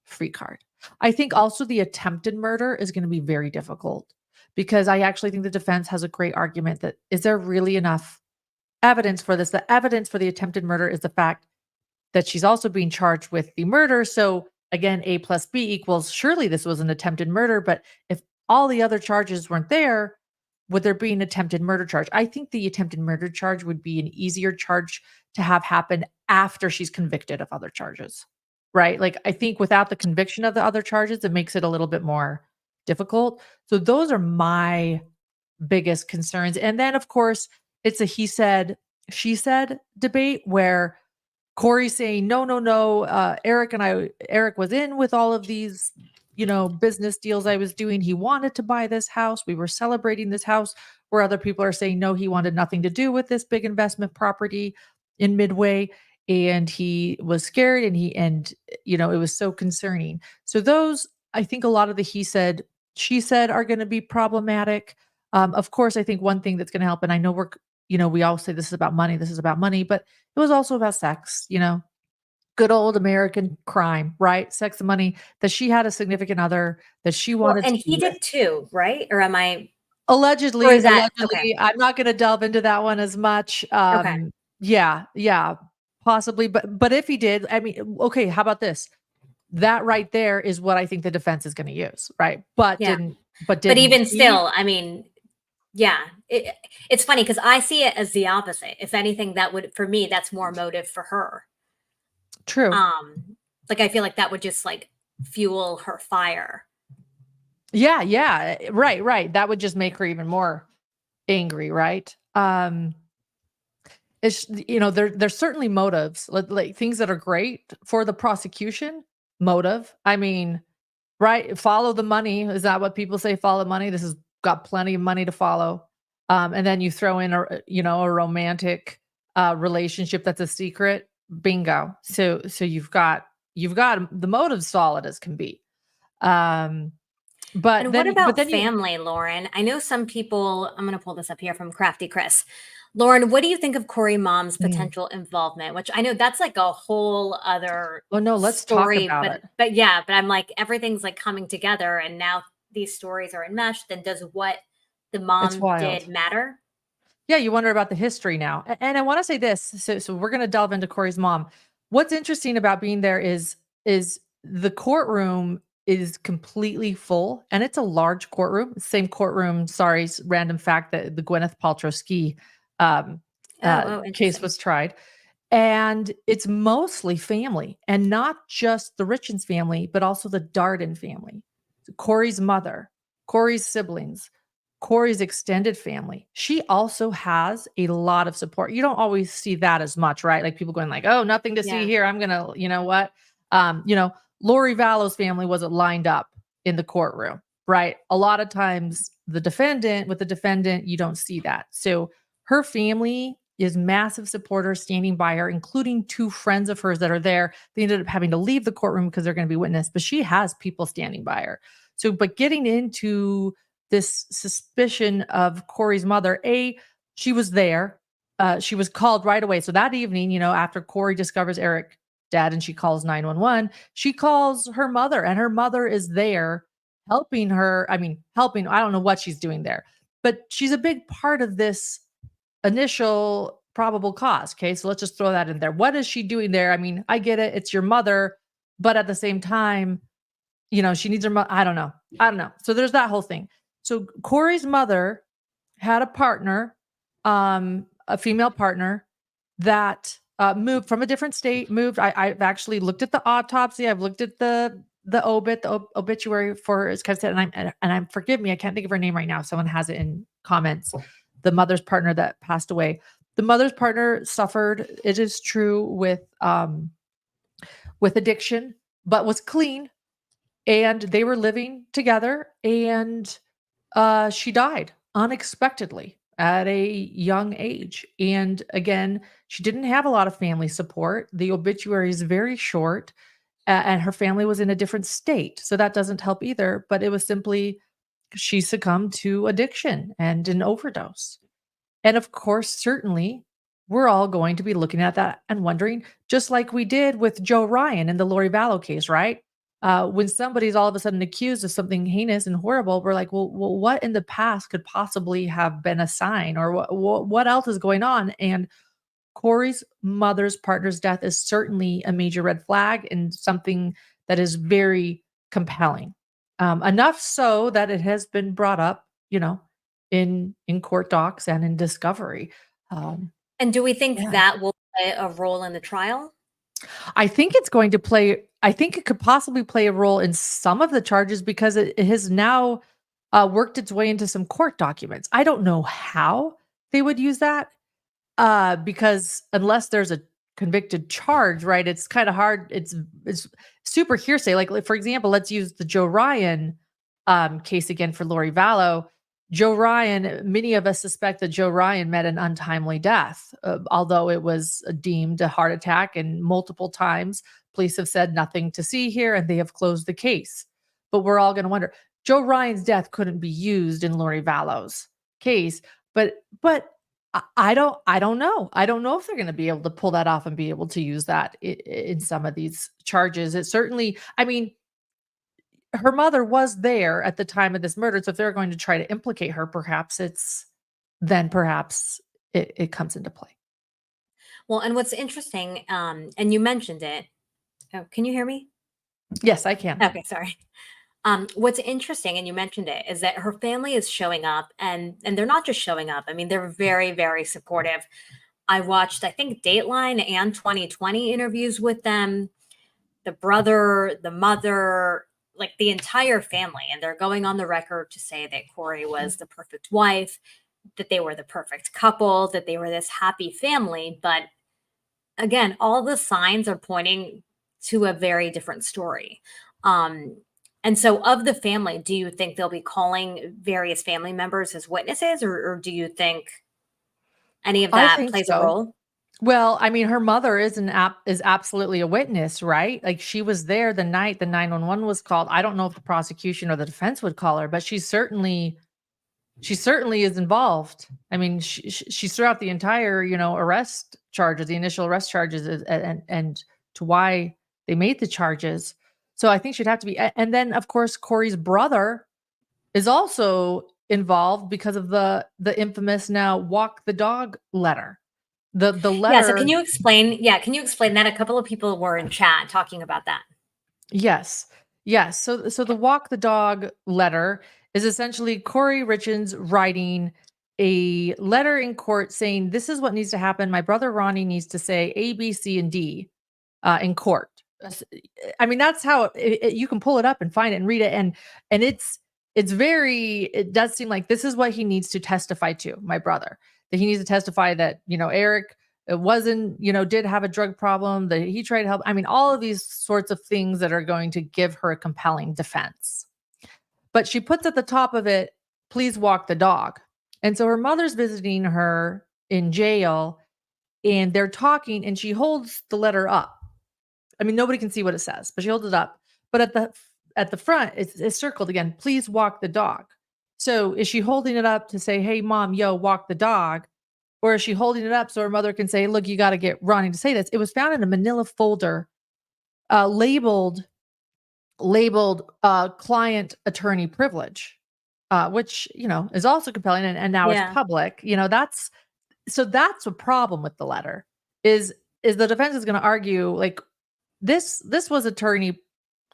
free card. I think also the attempted murder is going to be very difficult because I actually think the defense has a great argument that is there really enough evidence for this? The evidence for the attempted murder is the fact that she's also being charged with the murder. So again, A plus B equals surely this was an attempted murder. But if all the other charges weren't there, would there be an attempted murder charge? I think the attempted murder charge would be an easier charge to have happen after she's convicted of other charges, right? Like I think without the conviction of the other charges, it makes it a little bit more difficult. So those are my biggest concerns. And then of course, it's a he said, she said debate where Kouri's saying, no, Eric was in with all of these, you know, business deals I was doing. He wanted to buy this house. We were celebrating this house, where other people are saying, no, he wanted nothing to do with this big investment property in Midway. And he was scared and you know, it was so concerning. So those, I think a lot of the he said, she said are going to be problematic. Of course, I think one thing that's going to help, and I know we all say this is about money, but it was also about sex, you know, good old American crime, right? Sex and money, that she had a significant other that she wanted and to he did too, right? Or am I allegedly, or is that okay? I'm not going to delve into that one as much. Okay. Yeah, possibly. But if he did, I mean, okay, how about this? That right there is what I think the defense is going to use, right? But even still, I mean, yeah, it's funny because I see it as the opposite. If anything, that would, for me, that's more motive for her. True. Like I feel like that would just like fuel her fire. Yeah, right. That would just make her even more angry, right? It's, you know, there's certainly motives, like things that are great for the prosecution. Motive, I mean, right? Follow the money. Is that what people say? Follow money. This has got plenty of money to follow. And then you throw in a romantic relationship that's a secret. Bingo. So you've got the motive solid as can be. But And then, what about then you, family, Lauren? I know some people, I'm going to pull this up here from Crafty Chris. Lauren, what do you think of Kouri mom's potential involvement? Which I know that's like a whole other oh no, let's talk story, about but it. but I'm like everything's like coming together, and now these stories are enmeshed. Then does what the It's mom wild. did matter? Yeah, you wonder about the history now. And I want to say this. So we're going to delve into Kouri's mom. What's interesting about being there is the courtroom is completely full, and it's a large courtroom. Same courtroom. Sorry, random fact that the Gwyneth Paltrow ski case Interesting. was tried, and it's mostly family, and not just the Richins family, but also the Darden family, Kouri's mother, Kouri's siblings, Kouri's extended family. She also has a lot of support. You don't always see that as much, right? Like people going like, "Oh, nothing to see Yeah. here. I'm going to, you know what?" Lori Vallow's family wasn't lined up in the courtroom, right? A lot of times with the defendant, you don't see that. So her family is massive supporters standing by her, including two friends of hers that are there. They ended up having to leave the courtroom because they're going to be witness, but she has people standing by her. So, but getting into this suspicion of Kouri's mother, she was there. She was called right away. So that evening, after Kouri discovers Eric dead and she calls 911, she calls her mother, and her mother is there helping her. I mean, helping, I don't know what she's doing there, but she's a big part of this initial probable cause. Okay. So let's just throw that in there. What is she doing there? I mean, I get it. It's your mother, but at the same time, she needs her I don't know. So there's that whole thing. So Kouri's mother had a partner, a female partner that moved from a different state, I've actually looked at the autopsy. I've looked at the obituary for his cousin, and I'm forgive me, I can't think of her name right now. Someone has it in comments. The mother's partner that passed away. The mother's partner suffered, it is true, with addiction, but was clean, and they were living together, and she died unexpectedly at a young age. And again, she didn't have a lot of family support. The obituary is very short, and her family was in a different state. So that doesn't help either. But it was simply she succumbed to addiction and an overdose. And of course, certainly, we're all going to be looking at that and wondering, just like we did with Joe Ryan in the Lori Vallow case, right? When somebody's all of a sudden accused of something heinous and horrible, we're like, well, what in the past could possibly have been a sign, or what else is going on? And Kouri's mother's partner's death is certainly a major red flag and something that is very compelling. Enough so that it has been brought up, in court docs and in discovery. And do we think Yeah. that will play a role in the trial? I think it could possibly play a role in some of the charges because it has now worked its way into some court documents. I don't know how they would use that because unless there's a convicted charge, right? It's kind of hard. It's super hearsay. Like, for example, let's use the Joe Ryan case again for Lori Vallow. Joe Ryan, many of us suspect that Joe Ryan met an untimely death, although it was deemed a heart attack, and multiple times police have said nothing to see here and they have closed the case. But we're all going to wonder, Joe Ryan's death couldn't be used in Lori Vallow's case, but I don't know. I don't know if they're going to be able to pull that off and be able to use that in some of these charges. It certainly, I mean, her mother was there at the time of this murder. So if they're going to try to implicate her, perhaps it comes into play. Well, and what's interesting, and you mentioned it. Oh, can you hear me? Yes, I can. Okay, sorry. What's interesting, and you mentioned it, is that her family is showing up, and they're not just showing up. I mean, they're very, very supportive. I watched, I think, Dateline and 2020 interviews with them, the brother, the mother, like the entire family, and they're going on the record to say that Kouri was the perfect wife, that they were the perfect couple, that they were this happy family. But again, all the signs are pointing to a very different story. And so of the family, do you think they'll be calling various family members as witnesses, or do you think any of I that think plays a so. role? Well, I mean, her mother is absolutely a witness, right? Like she was there the night the 911 was called. I don't know if the prosecution or the defense would call her, but she certainly is involved. I mean, she's throughout the entire, arrest charges, the initial arrest charges, and to why they made the charges. So I think she'd have to be. And then, of course, Kouri's brother is also involved because of the infamous now walk the dog letter. The Yeah. So letter. can you explain? Yeah. Can you explain that? A couple of people were in chat talking about that. Yes. Yes. So the walk the dog letter is essentially Kouri Richins writing a letter in court saying, this is what needs to happen. My brother Ronnie needs to say A, B, C, and D in court. I mean, that's how you can pull it up and find it and read it. And it does seem like this is what he needs to testify to, my brother, that he needs to testify that, Eric, it wasn't, did have a drug problem, that he tried to help. I mean, all of these sorts of things that are going to give her a compelling defense. But she puts at the top of it, please walk the dog. And so her mother's visiting her in jail and they're talking and she holds the letter up. I mean, nobody can see what it says, but she holds it up. But at the front, it's circled again, please walk the dog. So is she holding it up to say, hey, mom, yo, walk the dog? Or is she holding it up so her mother can say, look, you got to get Ronnie to say this? It was found in a manila folder labeled client attorney privilege, which, is also compelling. And now Yeah. it's public. That's a problem with the letter is the defense is going to argue like this was attorney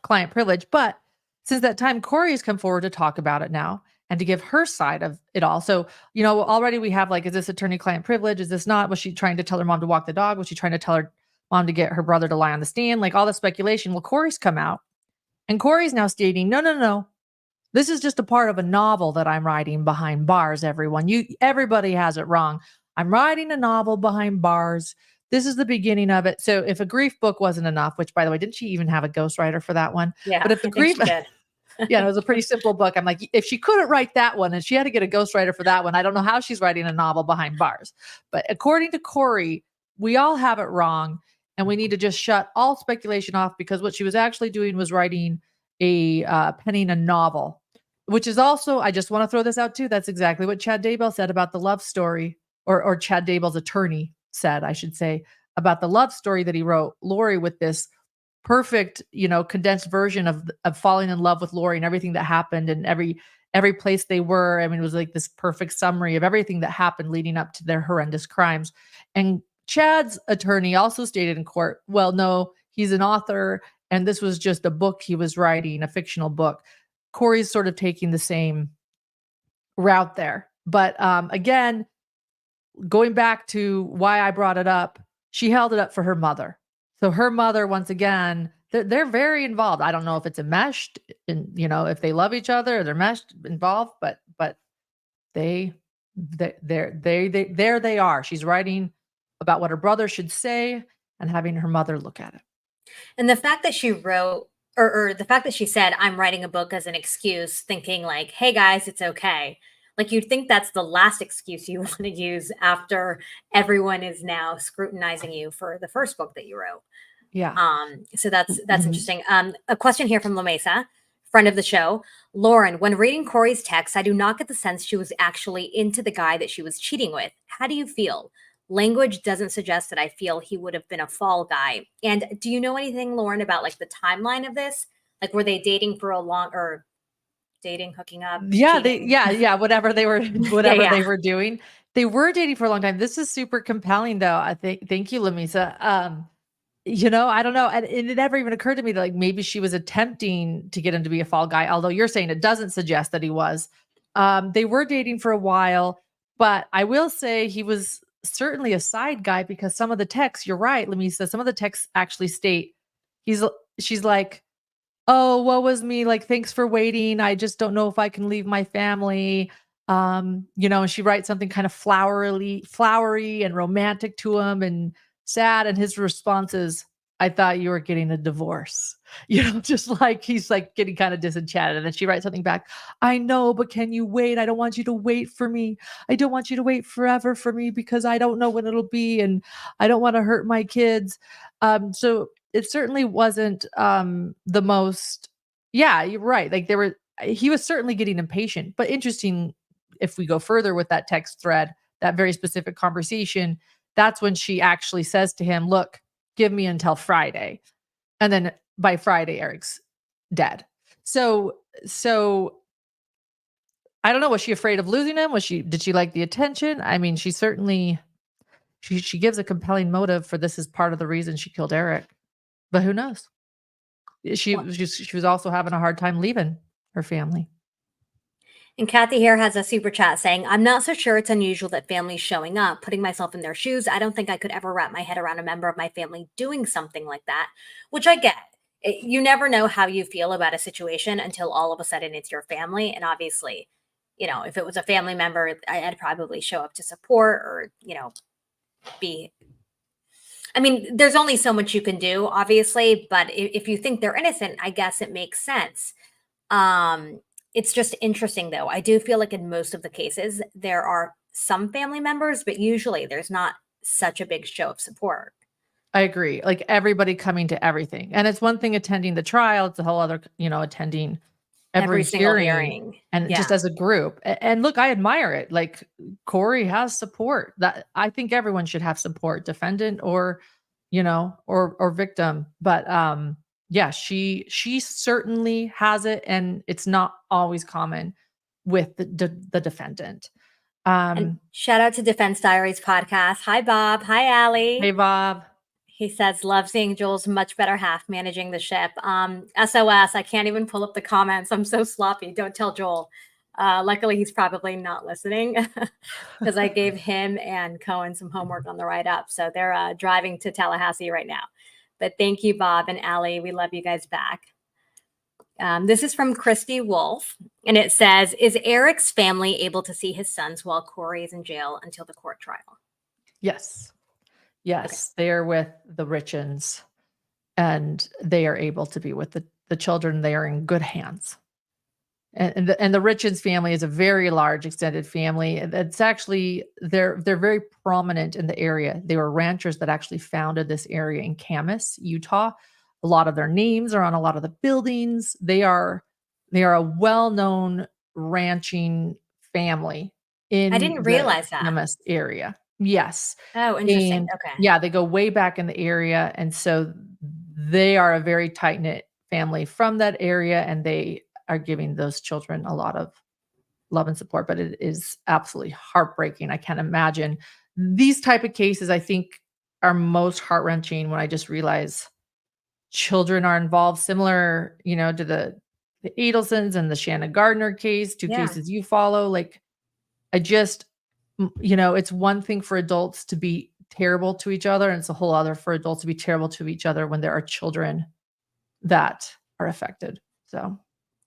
client privilege. But since that time, Kouri has come forward to talk about it now and to give her side of it all. So, already we have like, is this attorney client privilege? Is this not? Was she trying to tell her mom to walk the dog? Was she trying to tell her mom to get her brother to lie on the stand? Like all the speculation. Well, Kouri's come out and Kouri's now stating, no. This is just a part of a novel that I'm writing behind bars, everyone. Everybody has it wrong. I'm writing a novel behind bars. This is the beginning of it. So if a grief book wasn't enough, which by the way, didn't she even have a ghostwriter for that one? Yeah. But if the I think grief, she did. yeah, it was a pretty simple book. I'm like, if she couldn't write that one and she had to get a ghostwriter for that one, I don't know how she's writing a novel behind bars. But according to Kouri, we all have it wrong. And we need to just shut all speculation off because what she was actually doing was writing penning a novel, which is also, I just want to throw this out too. That's exactly what Chad Daybell said about the love story, or Chad Daybell's attorney said, I should say, about the love story that he wrote Lori with this perfect, condensed version of falling in love with Lori and everything that happened and every place they were. I mean, it was like this perfect summary of everything that happened leading up to their horrendous crimes. And Chad's attorney also stated in court, well, no, he's an author and this was just a book he was writing, a fictional book. Kouri's sort of taking the same route there. But again, going back to why I brought it up, she held it up for her mother. So her mother, once again, they're very involved. I don't know if it's enmeshed, if they love each other, or they're meshed involved, but there they are. She's writing about what her brother should say and having her mother look at it. And the fact that she wrote, or the fact that she said, I'm writing a book as an excuse, thinking like, hey guys, it's okay. Like you'd think that's the last excuse you want to use after everyone is now scrutinizing you for the first book that you wrote. Yeah. So that's interesting. A question here from La Mesa, friend of the show. Lauren, when reading Kouri's text, I do not get the sense she was actually into the guy that she was cheating with. How do you feel? Language doesn't suggest that I feel he would have been a fall guy. And do you know anything, Lauren, about like the timeline of this? Like, were they dating for a long, or dating, hooking up? Yeah, cheating? whatever they were, Yeah. they were doing. They were dating for a long time. This is super compelling, though. I think. Thank you, Lamisa. I don't know, and it never even occurred to me that like maybe she was attempting to get him to be a fall guy. Although you're saying it doesn't suggest that he was. They were dating for a while, but I will say he was certainly a side guy because some of the texts. You're right, Lamisa. Some of the texts actually state she's like, oh, woe was me. Like, thanks for waiting. I just don't know if I can leave my family. And she writes something kind of flowery and romantic to him and sad. And his response is, I thought you were getting a divorce. Just like he's like getting kind of disenchanted. And then she writes something back. I know, but can you wait? I don't want you to wait for me. I don't want you to wait forever for me because I don't know when it'll be and I don't want to hurt my kids. So it certainly wasn't the most, yeah, you're right. Like he was certainly getting impatient, but interesting if we go further with that text thread, that very specific conversation, that's when she actually says to him, look, give me until Friday. And then by Friday, Eric's dead. So I don't know. Was she afraid of losing him? Did she like the attention? I mean, she certainly, she gives a compelling motive for this as part of the reason she killed Eric, but who knows? She was also having a hard time leaving her family. And Kathy here has a super chat saying, I'm not so sure it's unusual that families showing up, putting myself in their shoes. I don't think I could ever wrap my head around a member of my family doing something like that, which I get. You never know how you feel about a situation until all of a sudden it's your family. And obviously, if it was a family member, I'd probably show up to support or, there's only so much you can do, obviously, but if you think they're innocent, I guess it makes sense. It's just interesting, though. I do feel like in most of the cases, there are some family members, but usually there's not such a big show of support. I agree. Like everybody coming to everything. And it's one thing attending the trial. It's a whole other, attending every single hearing. And just as a group. And look, I admire it. Like Kouri has support. That I think everyone should have support, defendant or victim. But yeah, she certainly has it, and it's not always common with the defendant. And shout out to Defense Diaries podcast. Hi, Bob. Hi, Allie. Hey, Bob. He says, love seeing Joel's much better half managing the ship. SOS, I can't even pull up the comments. I'm so sloppy. Don't tell Joel. Luckily, he's probably not listening because I gave him and Cohen some homework on the ride up. So they're driving to Tallahassee right now. But thank you, Bob and Allie. We love you guys back. This is from Christy Wolf, and it says, is Eric's family able to see his sons while Kouri is in jail until the court trial? Yes. Yes, okay. They are with the Richins, and they are able to be with the children. They are in good hands. And the Richins family is a very large extended family. It's actually, they're very prominent in the area. They were ranchers that actually founded this area in Camas, Utah. A lot of their names are on a lot of the buildings. They are a well-known ranching family in I didn't realize that. Camas area. Yes. Oh, interesting. And okay. Yeah, they go way back in the area. And so they are a very tight-knit family from that area, and they are giving those children a lot of love and support. But it is absolutely heartbreaking. I can't imagine. These type of cases, I think, are most heart-wrenching when I just realize children are involved, similar, to the Adelsons and the Shanna Gardner case, two cases you follow. Like, I just, it's one thing for adults to be terrible to each other, and it's a whole other for adults to be terrible to each other when there are children that are affected. So,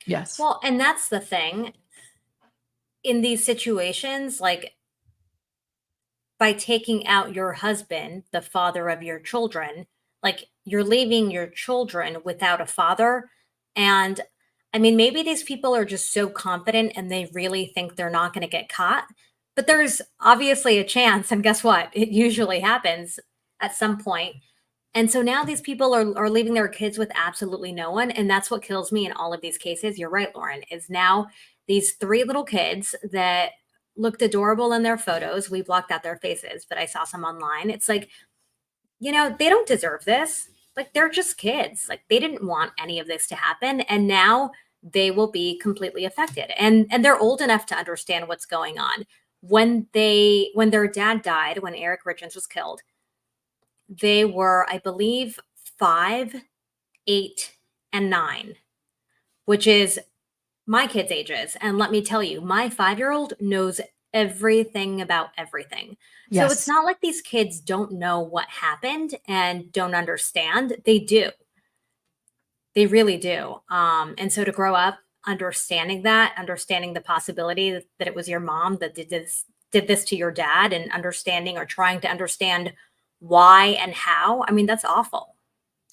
yes. Well, and that's the thing. In these situations, like, by taking out your husband, the father of your children, like, you're leaving your children without a father. And maybe these people are just so confident and they really think they're not going to get caught. But there's obviously a chance. And guess what? It usually happens at some point. And so now these people are leaving their kids with absolutely no one. And that's what kills me in all of these cases. You're right, Lauren, is now these 3 little kids that looked adorable in their photos. We blocked out their faces, but I saw some online. It's like, they don't deserve this. Like, they're just kids. Like, they didn't want any of this to happen. And now they will be completely affected. And they're old enough to understand what's going on. When their dad died, when Eric Richins was killed, they were, I believe, 5, 8, and 9, which is my kids' ages. And let me tell you, my 5-year-old knows everything about everything. Yes. So it's not like these kids don't know what happened and don't understand. They do. They really do. And so to grow up understanding the possibility that it was your mom that did this to your dad, and understanding or trying to understand why and how, that's awful.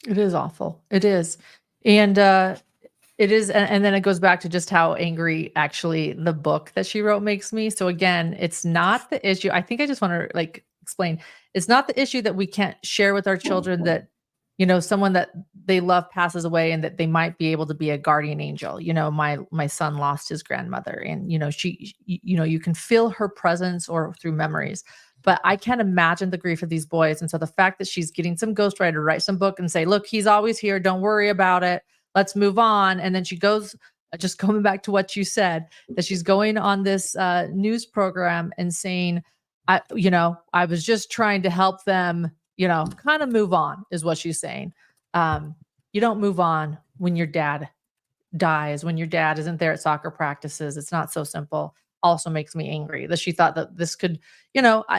It is awful. It is. And it is. And then it goes back to just how angry actually the book that she wrote makes me. So again, it's not the issue. I think I just want to like explain. It's not the issue that we can't share with our children that, someone that they love passes away and that they might be able to be a guardian angel. My son lost his grandmother, and you can feel her presence or through memories. But I can't imagine the grief of these boys. And so the fact that she's getting some ghostwriter to write some book and say, look, he's always here. Don't worry about it. Let's move on. And then she goes, just going back to what you said, that she's going on this news program and saying, I was just trying to help them, kind of move on, is what she's saying. You don't move on when your dad dies, when your dad isn't there at soccer practices. It's not so simple. Also makes me angry that she thought that this could,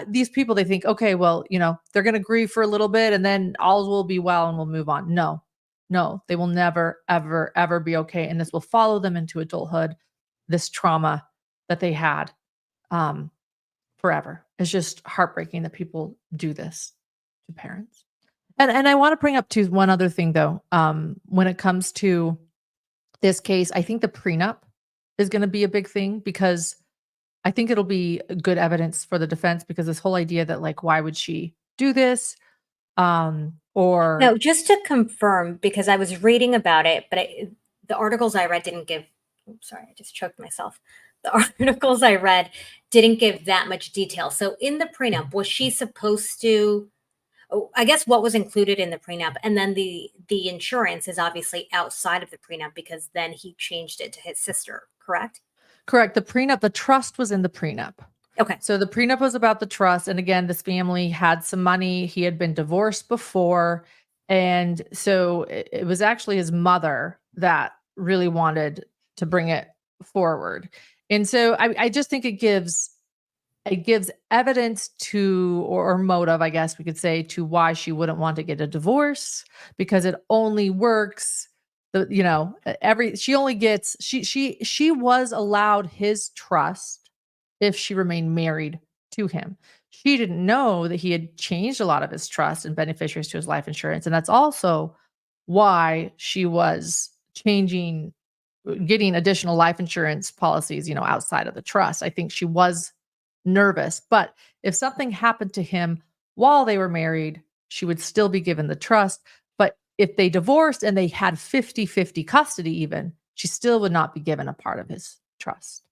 these people, they think, okay, well, they're going to grieve for a little bit and then all will be well and we'll move on. No, they will never, ever, ever be okay. And this will follow them into adulthood, this trauma that they had forever. It's just heartbreaking that people do this to parents. And I want to bring up to one other thing though. When it comes to this case, I think the prenup is going to be a big thing, because I think it'll be good evidence for the defense, because this whole idea that like, why would she do this? Or No, just to confirm, because I was reading about it, but the articles I read didn't give, oops, sorry, I just choked myself. The articles I read didn't give that much detail. So in the prenup, was she supposed to, I guess what was included in the prenup, and then the insurance is obviously outside of the prenup because then he changed it to his sister, correct? Correct. The prenup, the trust was in the prenup. Okay. So the prenup was about the trust. And again, this family had some money. He had been divorced before. And so it was actually his mother that really wanted to bring it forward. And so I just think it gives evidence to, or motive, I guess we could say, to why she wouldn't want to get a divorce, because it only works. She only gets, she was allowed his trust if she remained married to him. She didn't know that he had changed a lot of his trust and beneficiaries to his life insurance. And that's also why she was getting additional life insurance policies, outside of the trust. I think she was nervous, but if something happened to him while they were married, she would still be given the trust. But if they divorced and they had 50-50 custody even, she still would not be given a part of his trust.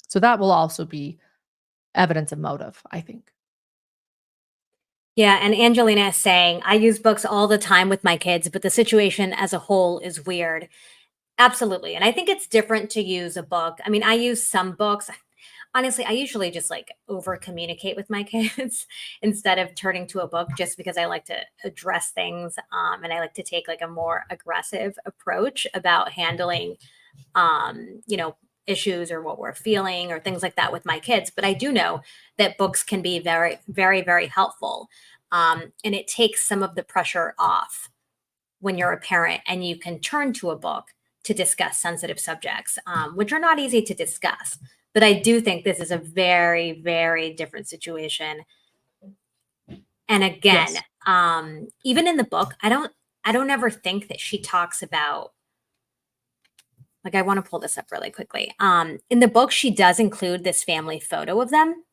So that will also be evidence of motive, I think. Yeah, and Angelina is saying, I use books all the time with my kids, but the situation as a whole is weird. Absolutely. And I think it's different to use a book. I mean, I use some books. Honestly, I usually just like over communicate with my kids instead of turning to a book, just because I like to address things. And I like to take like a more aggressive approach about handling, issues or what we're feeling or things like that with my kids. But I do know that books can be very, very, very helpful. And it takes some of the pressure off when you're a parent and you can turn to a book to discuss sensitive subjects, which are not easy to discuss. But I do think this is a very, very different situation. And again, yes. Even in the book, I don't ever think that she talks about, like, I want to pull this up really quickly. In the book, she does include this family photo of them,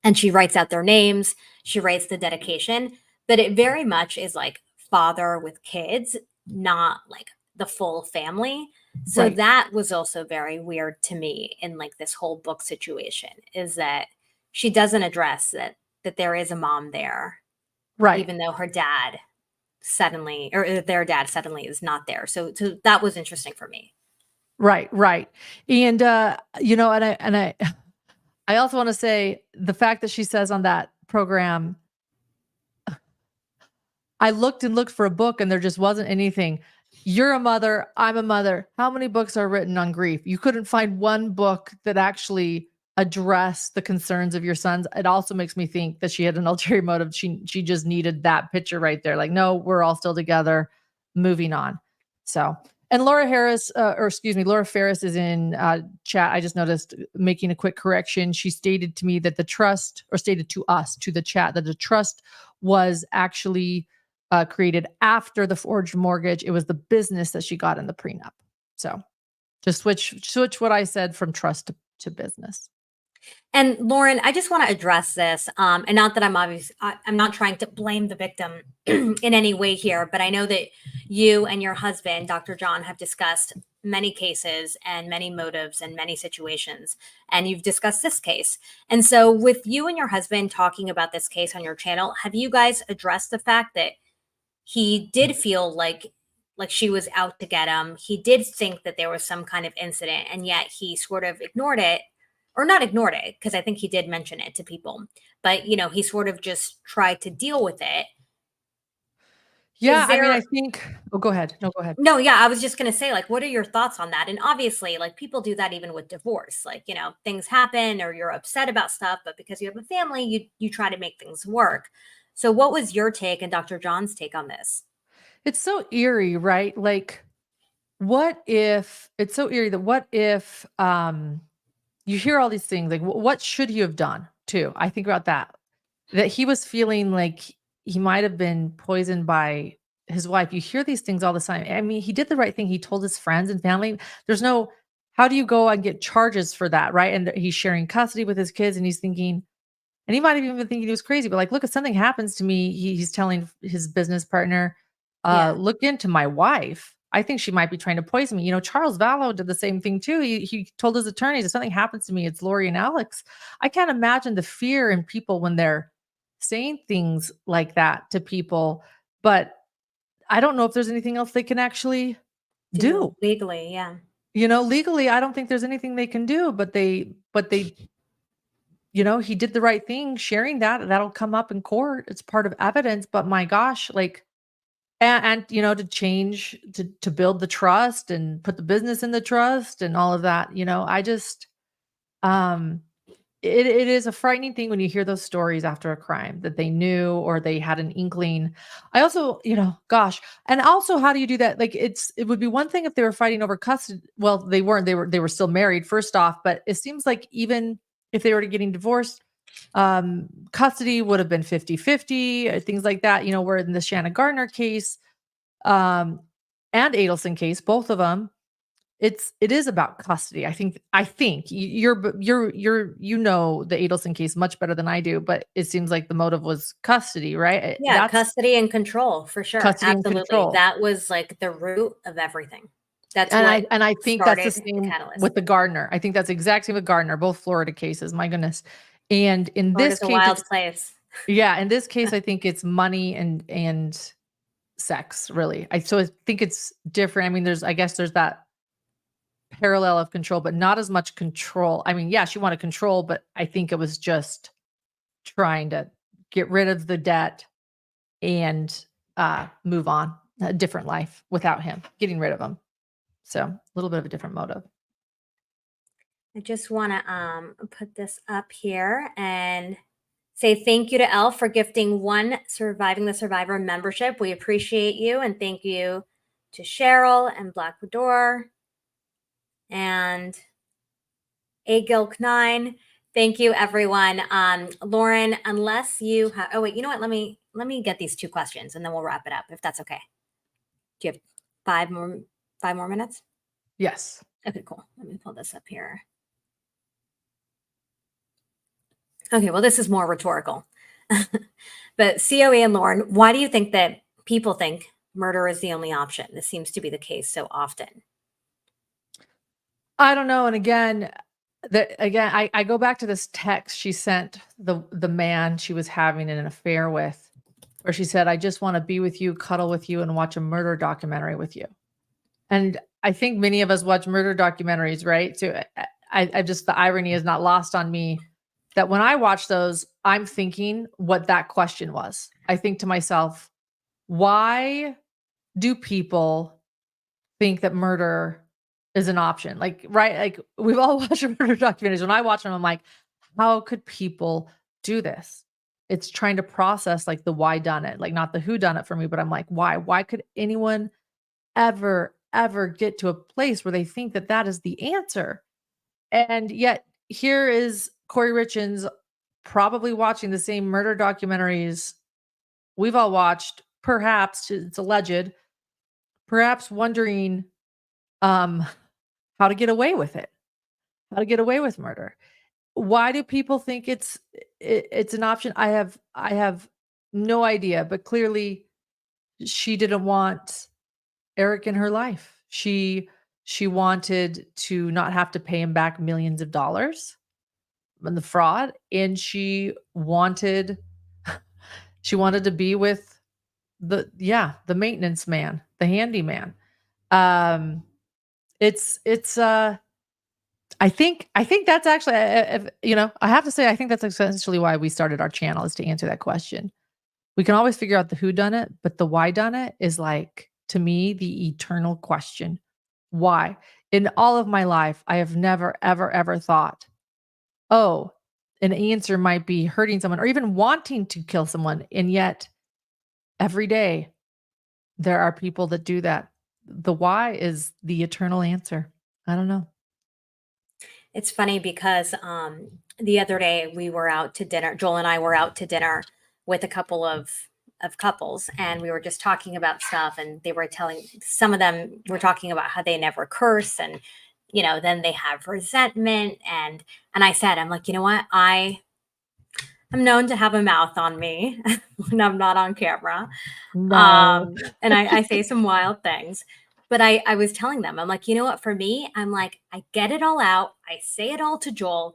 and she writes out their names. She writes the dedication, but it very much is like father with kids, not like the full family. So right. That was also very weird to me in like this whole book situation, is that she doesn't address that there is a mom there, right? Even though her dad suddenly, or their dad suddenly is not there. So that was interesting for me. Right. And, and I also want to say the fact that she says on that program, I looked and looked for a book and there just wasn't anything. You're a mother. I'm a mother. How many books are written on grief? You couldn't find one book that actually addressed the concerns of your sons. It also makes me think that she had an ulterior motive. She just needed that picture right there. Like, no, we're all still together, moving on. So, and Laura Ferris is in chat. I just noticed, making a quick correction. She stated to me that the trust, or stated to us, to the chat, that the trust was actually created after the forged mortgage. It was the business that she got in the prenup. So just switch what I said from trust to business. And Lauren, I just want to address this, and not that I'm not trying to blame the victim in any way here, but I know that you and your husband, Dr. John, have discussed many cases and many motives and many situations, and you've discussed this case. And so, with you and your husband talking about this case on your channel, have you guys addressed the fact that he did feel like she was out to get him? He did think that there was some kind of incident, and yet he sort of ignored it, or not ignored it, because I think he did mention it to people, but he sort of just tried to deal with it. Yeah, Is I mean, I there think oh, go ahead. No, go ahead. No, yeah, I was just going to say, like, what are your thoughts on that? And obviously, like, people do that even with divorce. Like, things happen or you're upset about stuff, but because you have a family, you try to make things work. So what was your take and Dr. John's take on this? It's so eerie, right? Like, it's so eerie that what if you hear all these things, like what should you have done too? I think about that he was feeling like he might have been poisoned by his wife. You hear these things all the time. I mean, he did the right thing. He told his friends and family. How do you go and get charges for that, right? And he's sharing custody with his kids, and he's thinking, and he might have even been thinking he was crazy, but like, look, if something happens to me, he's telling his business partner, Yeah. look into my wife. I think she might be trying to poison me. Charles Vallow did the same thing too. He told his attorneys, if something happens to me, it's Lori and Alex. I can't imagine the fear in people when they're saying things like that to people, but I don't know if there's anything else they can actually do. Legally, yeah. Legally, I don't think there's anything they can do, but they he did the right thing sharing that'll come up in court. It's part of evidence, but my gosh, like, and to change to build the trust and put the business in the trust and all of that, I just, it is a frightening thing when you hear those stories after a crime that they knew or they had an inkling. I also, gosh, and also, how do you do that? Like, it would be one thing if they were fighting over custody. Well, they weren't. They were still married, first off. But it seems like even if they were getting divorced, custody would have been 50-50, things like that. Where in the Shanna Gardner case, and Adelson case, both of them, it is about custody. I think you're the Adelson case much better than I do, but it seems like the motive was custody, right? Yeah, That's custody and control, for sure. custody and Absolutely. control. That was like the root of everything. That's And what I think that's the started the same catalyst. with the Gardner. I think that's the exact same with Gardner, both Florida cases. My goodness. And in this Florida's a case, wild place. yeah, in this case, I think it's money and sex, really. I think it's different. I mean, there's that parallel of control, but not as much control. I mean, yeah, she wanted control, but I think it was just trying to get rid of the debt and move on a different life without him, getting rid of him. So a little bit of a different motive. I just want to put this up here and say thank you to Elle for gifting one Surviving the Survivor membership. We appreciate you, and thank you to Cheryl and Black Fedora and A Gilk 9. Thank you, everyone. Lauren, unless you have, oh wait, you know what? Let me get these two questions and then we'll wrap it up, if that's okay. Do you have five more minutes? Yes. Okay, cool. Let me pull this up here. Okay, well, this is more rhetorical. But COE and Lauren, why do you think that people think murder is the only option? This seems to be the case so often. I don't know. And again, I go back to this text she sent the man she was having an affair with, where she said, "I just want to be with you, cuddle with you, and watch a murder documentary with you." And I think many of us watch murder documentaries, right? So I just, the irony is not lost on me that when I watch those, I'm thinking what that question was. I think to myself, why do people think that murder is an option? Like, right? Like, we've all watched murder documentaries. When I watch them, I'm like, how could people do this? It's trying to process like the why done it, like not the who done it for me, but I'm like, why? Why could anyone ever get to a place where they think that that is the answer? And yet here is Kouri Richins probably watching the same murder documentaries we've all watched perhaps, it's alleged, perhaps wondering how to get away with it, how to get away with murder. Why do people think it's an option? I have no idea, but clearly she didn't want Eric in her life. She wanted to not have to pay him back millions of dollars on the fraud, and she wanted to be with the maintenance man, the handyman. Um, it's I think that's actually, if, I have to say, I think that's essentially why we started our channel, is to answer that question. We can always figure out the who done it, but the why done it is, like, to me, the eternal question. Why? In all of my life, I have never, ever, ever thought, oh, an answer might be hurting someone or even wanting to kill someone. And yet every day there are people that do that. The why is the eternal answer. I don't know. It's funny because the other day we were out to dinner. Joel and I were out to dinner with a couple of couples, and we were just talking about stuff. And they were telling, some of them were talking about how they never curse, and then they have resentment. And I said, I'm like, you know what? I'm known to have a mouth on me when I'm not on camera. No. And I say some wild things. But I was telling them, I'm like, you know what? For me, I'm like, I get it all out. I say it all to Joel.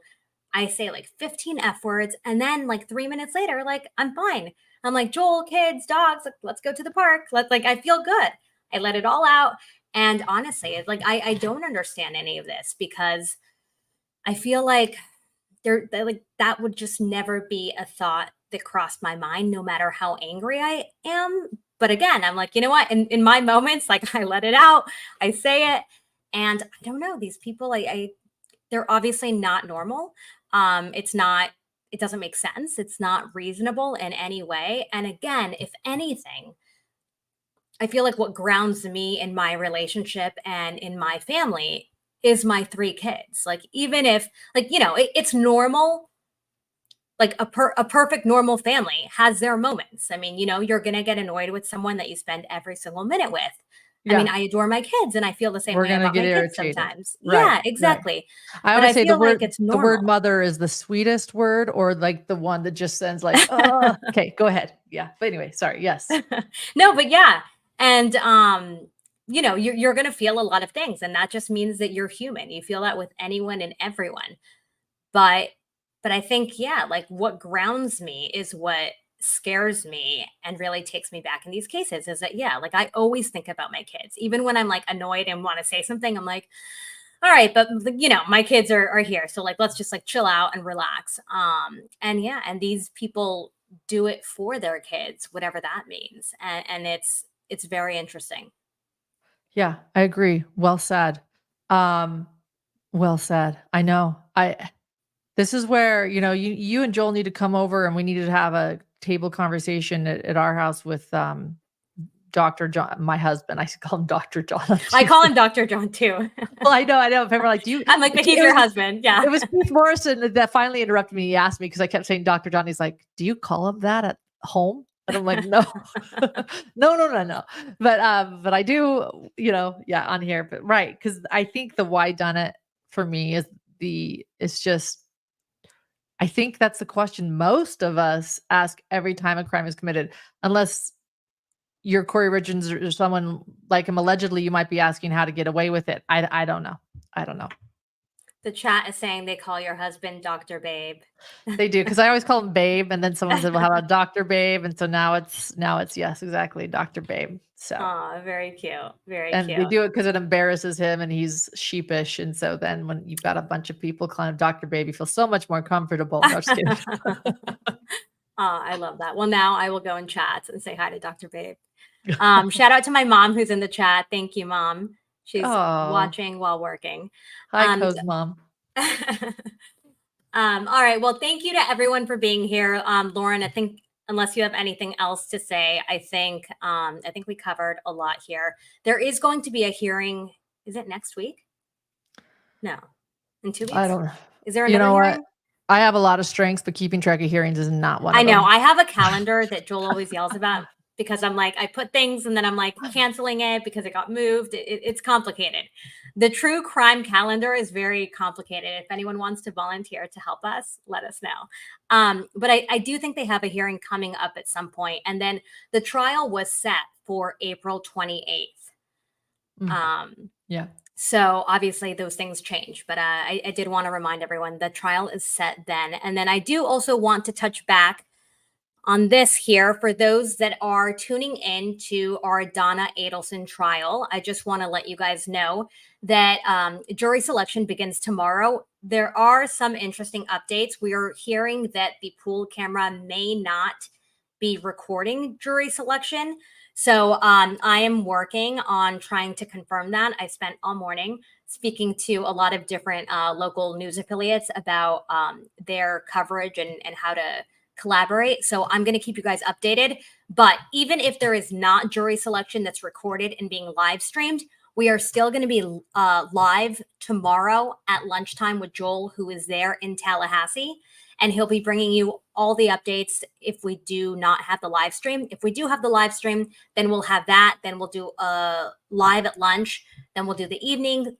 I say like 15 F words. And then like 3 minutes later, like, I'm fine. I'm like, Joel, kids, dogs, like, let's go to the park. I feel good. I let it all out. And honestly, it's like, I don't understand any of this, because I feel like they're like, that would just never be a thought that crossed my mind, no matter how angry I am. But again, I'm like, you know what? In my moments, like, I let it out, I say it. And I don't know, these people, they're obviously not normal. It doesn't make sense. It's not reasonable in any way. And again, if anything, I feel like what grounds me in my relationship and in my family is my 3 kids. Like, even if, like, it's normal. Like a perfect normal family has their moments. I mean, you're going to get annoyed with someone that you spend every single minute with. I mean, Yeah. I adore my kids, and I feel the same We're way gonna about my get kids irritated. sometimes. Right, Yeah, right. exactly. I But always I say feel like it's the word normal. mother is the sweetest word, or like the one that just sends like, oh, okay, go ahead. Yeah. But anyway, sorry. Yes. No, but yeah. And you're going to feel a lot of things, and that just means that you're human. You feel that with anyone and everyone. But I think, yeah, like, what grounds me is what scares me and really takes me back in these cases, is that, yeah, like, I always think about my kids. Even when I'm like annoyed and want to say something, I'm like, all right, but my kids are here. So, like, let's just like chill out and relax. And yeah, and these people do it for their kids, whatever that means. And it's very interesting. Yeah, I agree. Well said. Well said. I know. This is where, you and Joel need to come over, and we need to have a table conversation at our house with Dr. John, my husband. I call him Dr. John. I call him Dr. John too. Well, I know. People are like, do you? I'm like, but he's your husband. Yeah. It was Keith Morrison that finally interrupted me. He asked me, because I kept saying Dr. John. He's like, do you call him that at home? And I'm like, no, no. But I do, yeah, on here. But right, because I think the why done it for me it's just, I think that's the question most of us ask every time a crime is committed, unless you're Kouri Richins or someone like him. Allegedly, you might be asking how to get away with it. I don't know. The chat is saying they call your husband Dr. Babe. They do, because I always call him Babe, and then someone said, "Well, how about Dr. Babe?" And so now it's yes, exactly, Dr. Babe. So, oh, very cute, very and cute. they do it because it embarrasses him, and he's sheepish, and so then when you've got a bunch of people calling him Dr. Babe, you feel so much more comfortable. No, just kidding. I love that. Well, now I will go in chats and say hi to Dr. Babe. Shout out to my mom who's in the chat. Thank you, Mom. She's watching while working. Hi, Co's mom. All right. Well, thank you to everyone for being here. Lauren, I think, unless you have anything else to say, I think we covered a lot here. There is going to be a hearing. Is it next week? No, in 2 weeks. I don't know. Is there another hearing? What? I have a lot of strengths, but keeping track of hearings is not one I of know. them. I have a calendar that Joel always yells about. because I'm like, I put things and then I'm like canceling it because it got moved. It's complicated. The true crime calendar is very complicated. If anyone wants to volunteer to help us, let us know. But I do think they have a hearing coming up at some point. And then the trial was set for April 28th. Yeah. So obviously those things change, but I did want to remind everyone the trial is set then. And then I do also want to touch back on this here for those that are tuning in to our Donna Adelson trial. I just want to let you guys know that jury selection begins tomorrow. There are some interesting updates. We are hearing that the pool camera may not be recording jury selection. So I am working on trying to confirm that. I spent all morning speaking to a lot of different local news affiliates about their coverage and how to collaborate. So I'm going to keep you guys updated. But even if there is not jury selection that's recorded and being live streamed, we are still going to be live tomorrow at lunchtime with Joel, who is there in Tallahassee. And he'll be bringing you all the updates if we do not have the live stream. If we do have the live stream, then we'll have that. Then we'll do a live at lunch. Then we'll do the evening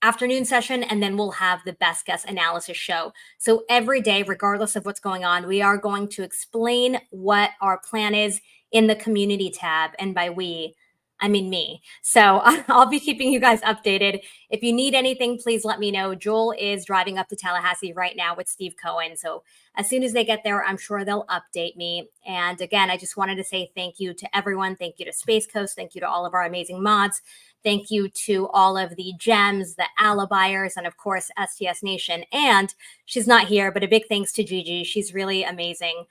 afternoon session, and then we'll have the best guess analysis show. So every day, regardless of what's going on, we are going to explain what our plan is in the community tab. And by we, I mean me. So I'll be keeping you guys updated. If you need anything, please let me know. Joel is driving up to Tallahassee right now with Steve Cohen. So as soon as they get there, I'm sure they'll update me. And again, I just wanted to say thank you to everyone. Thank you to Space Coast. Thank you to all of our amazing mods. Thank you to all of the gems, the alibiers, and of course, STS Nation. And she's not here, but a big thanks to Gigi. She's really amazing.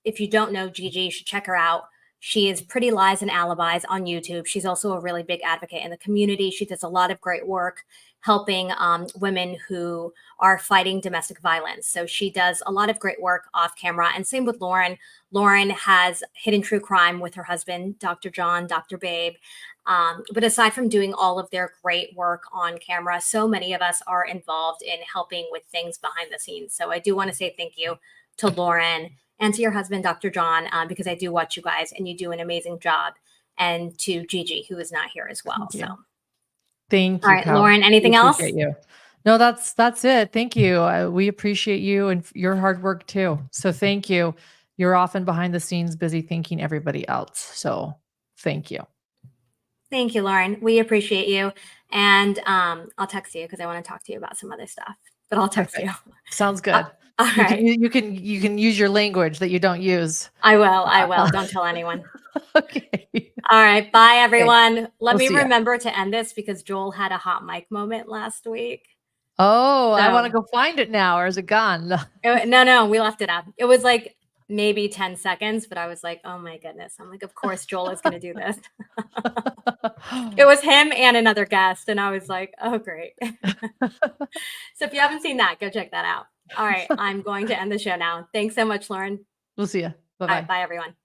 If you don't know Gigi, you should check her out. She is Pretty Lies and Alibis on YouTube. She's also a really big advocate in the community. She does a lot of great work helping women who are fighting domestic violence. So she does a lot of great work off camera. And same with Lauren. Lauren has Hidden True Crime with her husband, Dr. John, Dr. Babe. But aside from doing all of their great work on camera, so many of us are involved in helping with things behind the scenes. So I do want to say thank you to Lauren and to your husband, Dr. John, because I do watch you guys and you do an amazing job. And to Gigi, who is not here as well. Thank you. So thank you. all right, Cal. Lauren, anything We else? appreciate you. No, that's it. Thank you. We appreciate you and your hard work too. So thank you. You're often behind the scenes busy thanking everybody else. So thank you. Thank you, Lauren. We appreciate you. And I'll text you because I want to talk to you about some other stuff, but I'll text you. Sounds good. All right. You can use your language that you don't use. I will. Don't tell anyone. Okay. All right. Bye, everyone. Let We'll me see ya. remember to end this because Joel had a hot mic moment last week. Oh, I want to So- go find it now. Or is it gone? No, we left it up. It was like maybe 10 seconds, but I was like, oh my goodness. I'm like, of course Joel is going to do this. It was him and another guest. And I was like, oh, great. So if you haven't seen that, go check that out. All right. I'm going to end the show now. Thanks so much, Lauren. We'll see you. All Bye-bye. right, bye, everyone.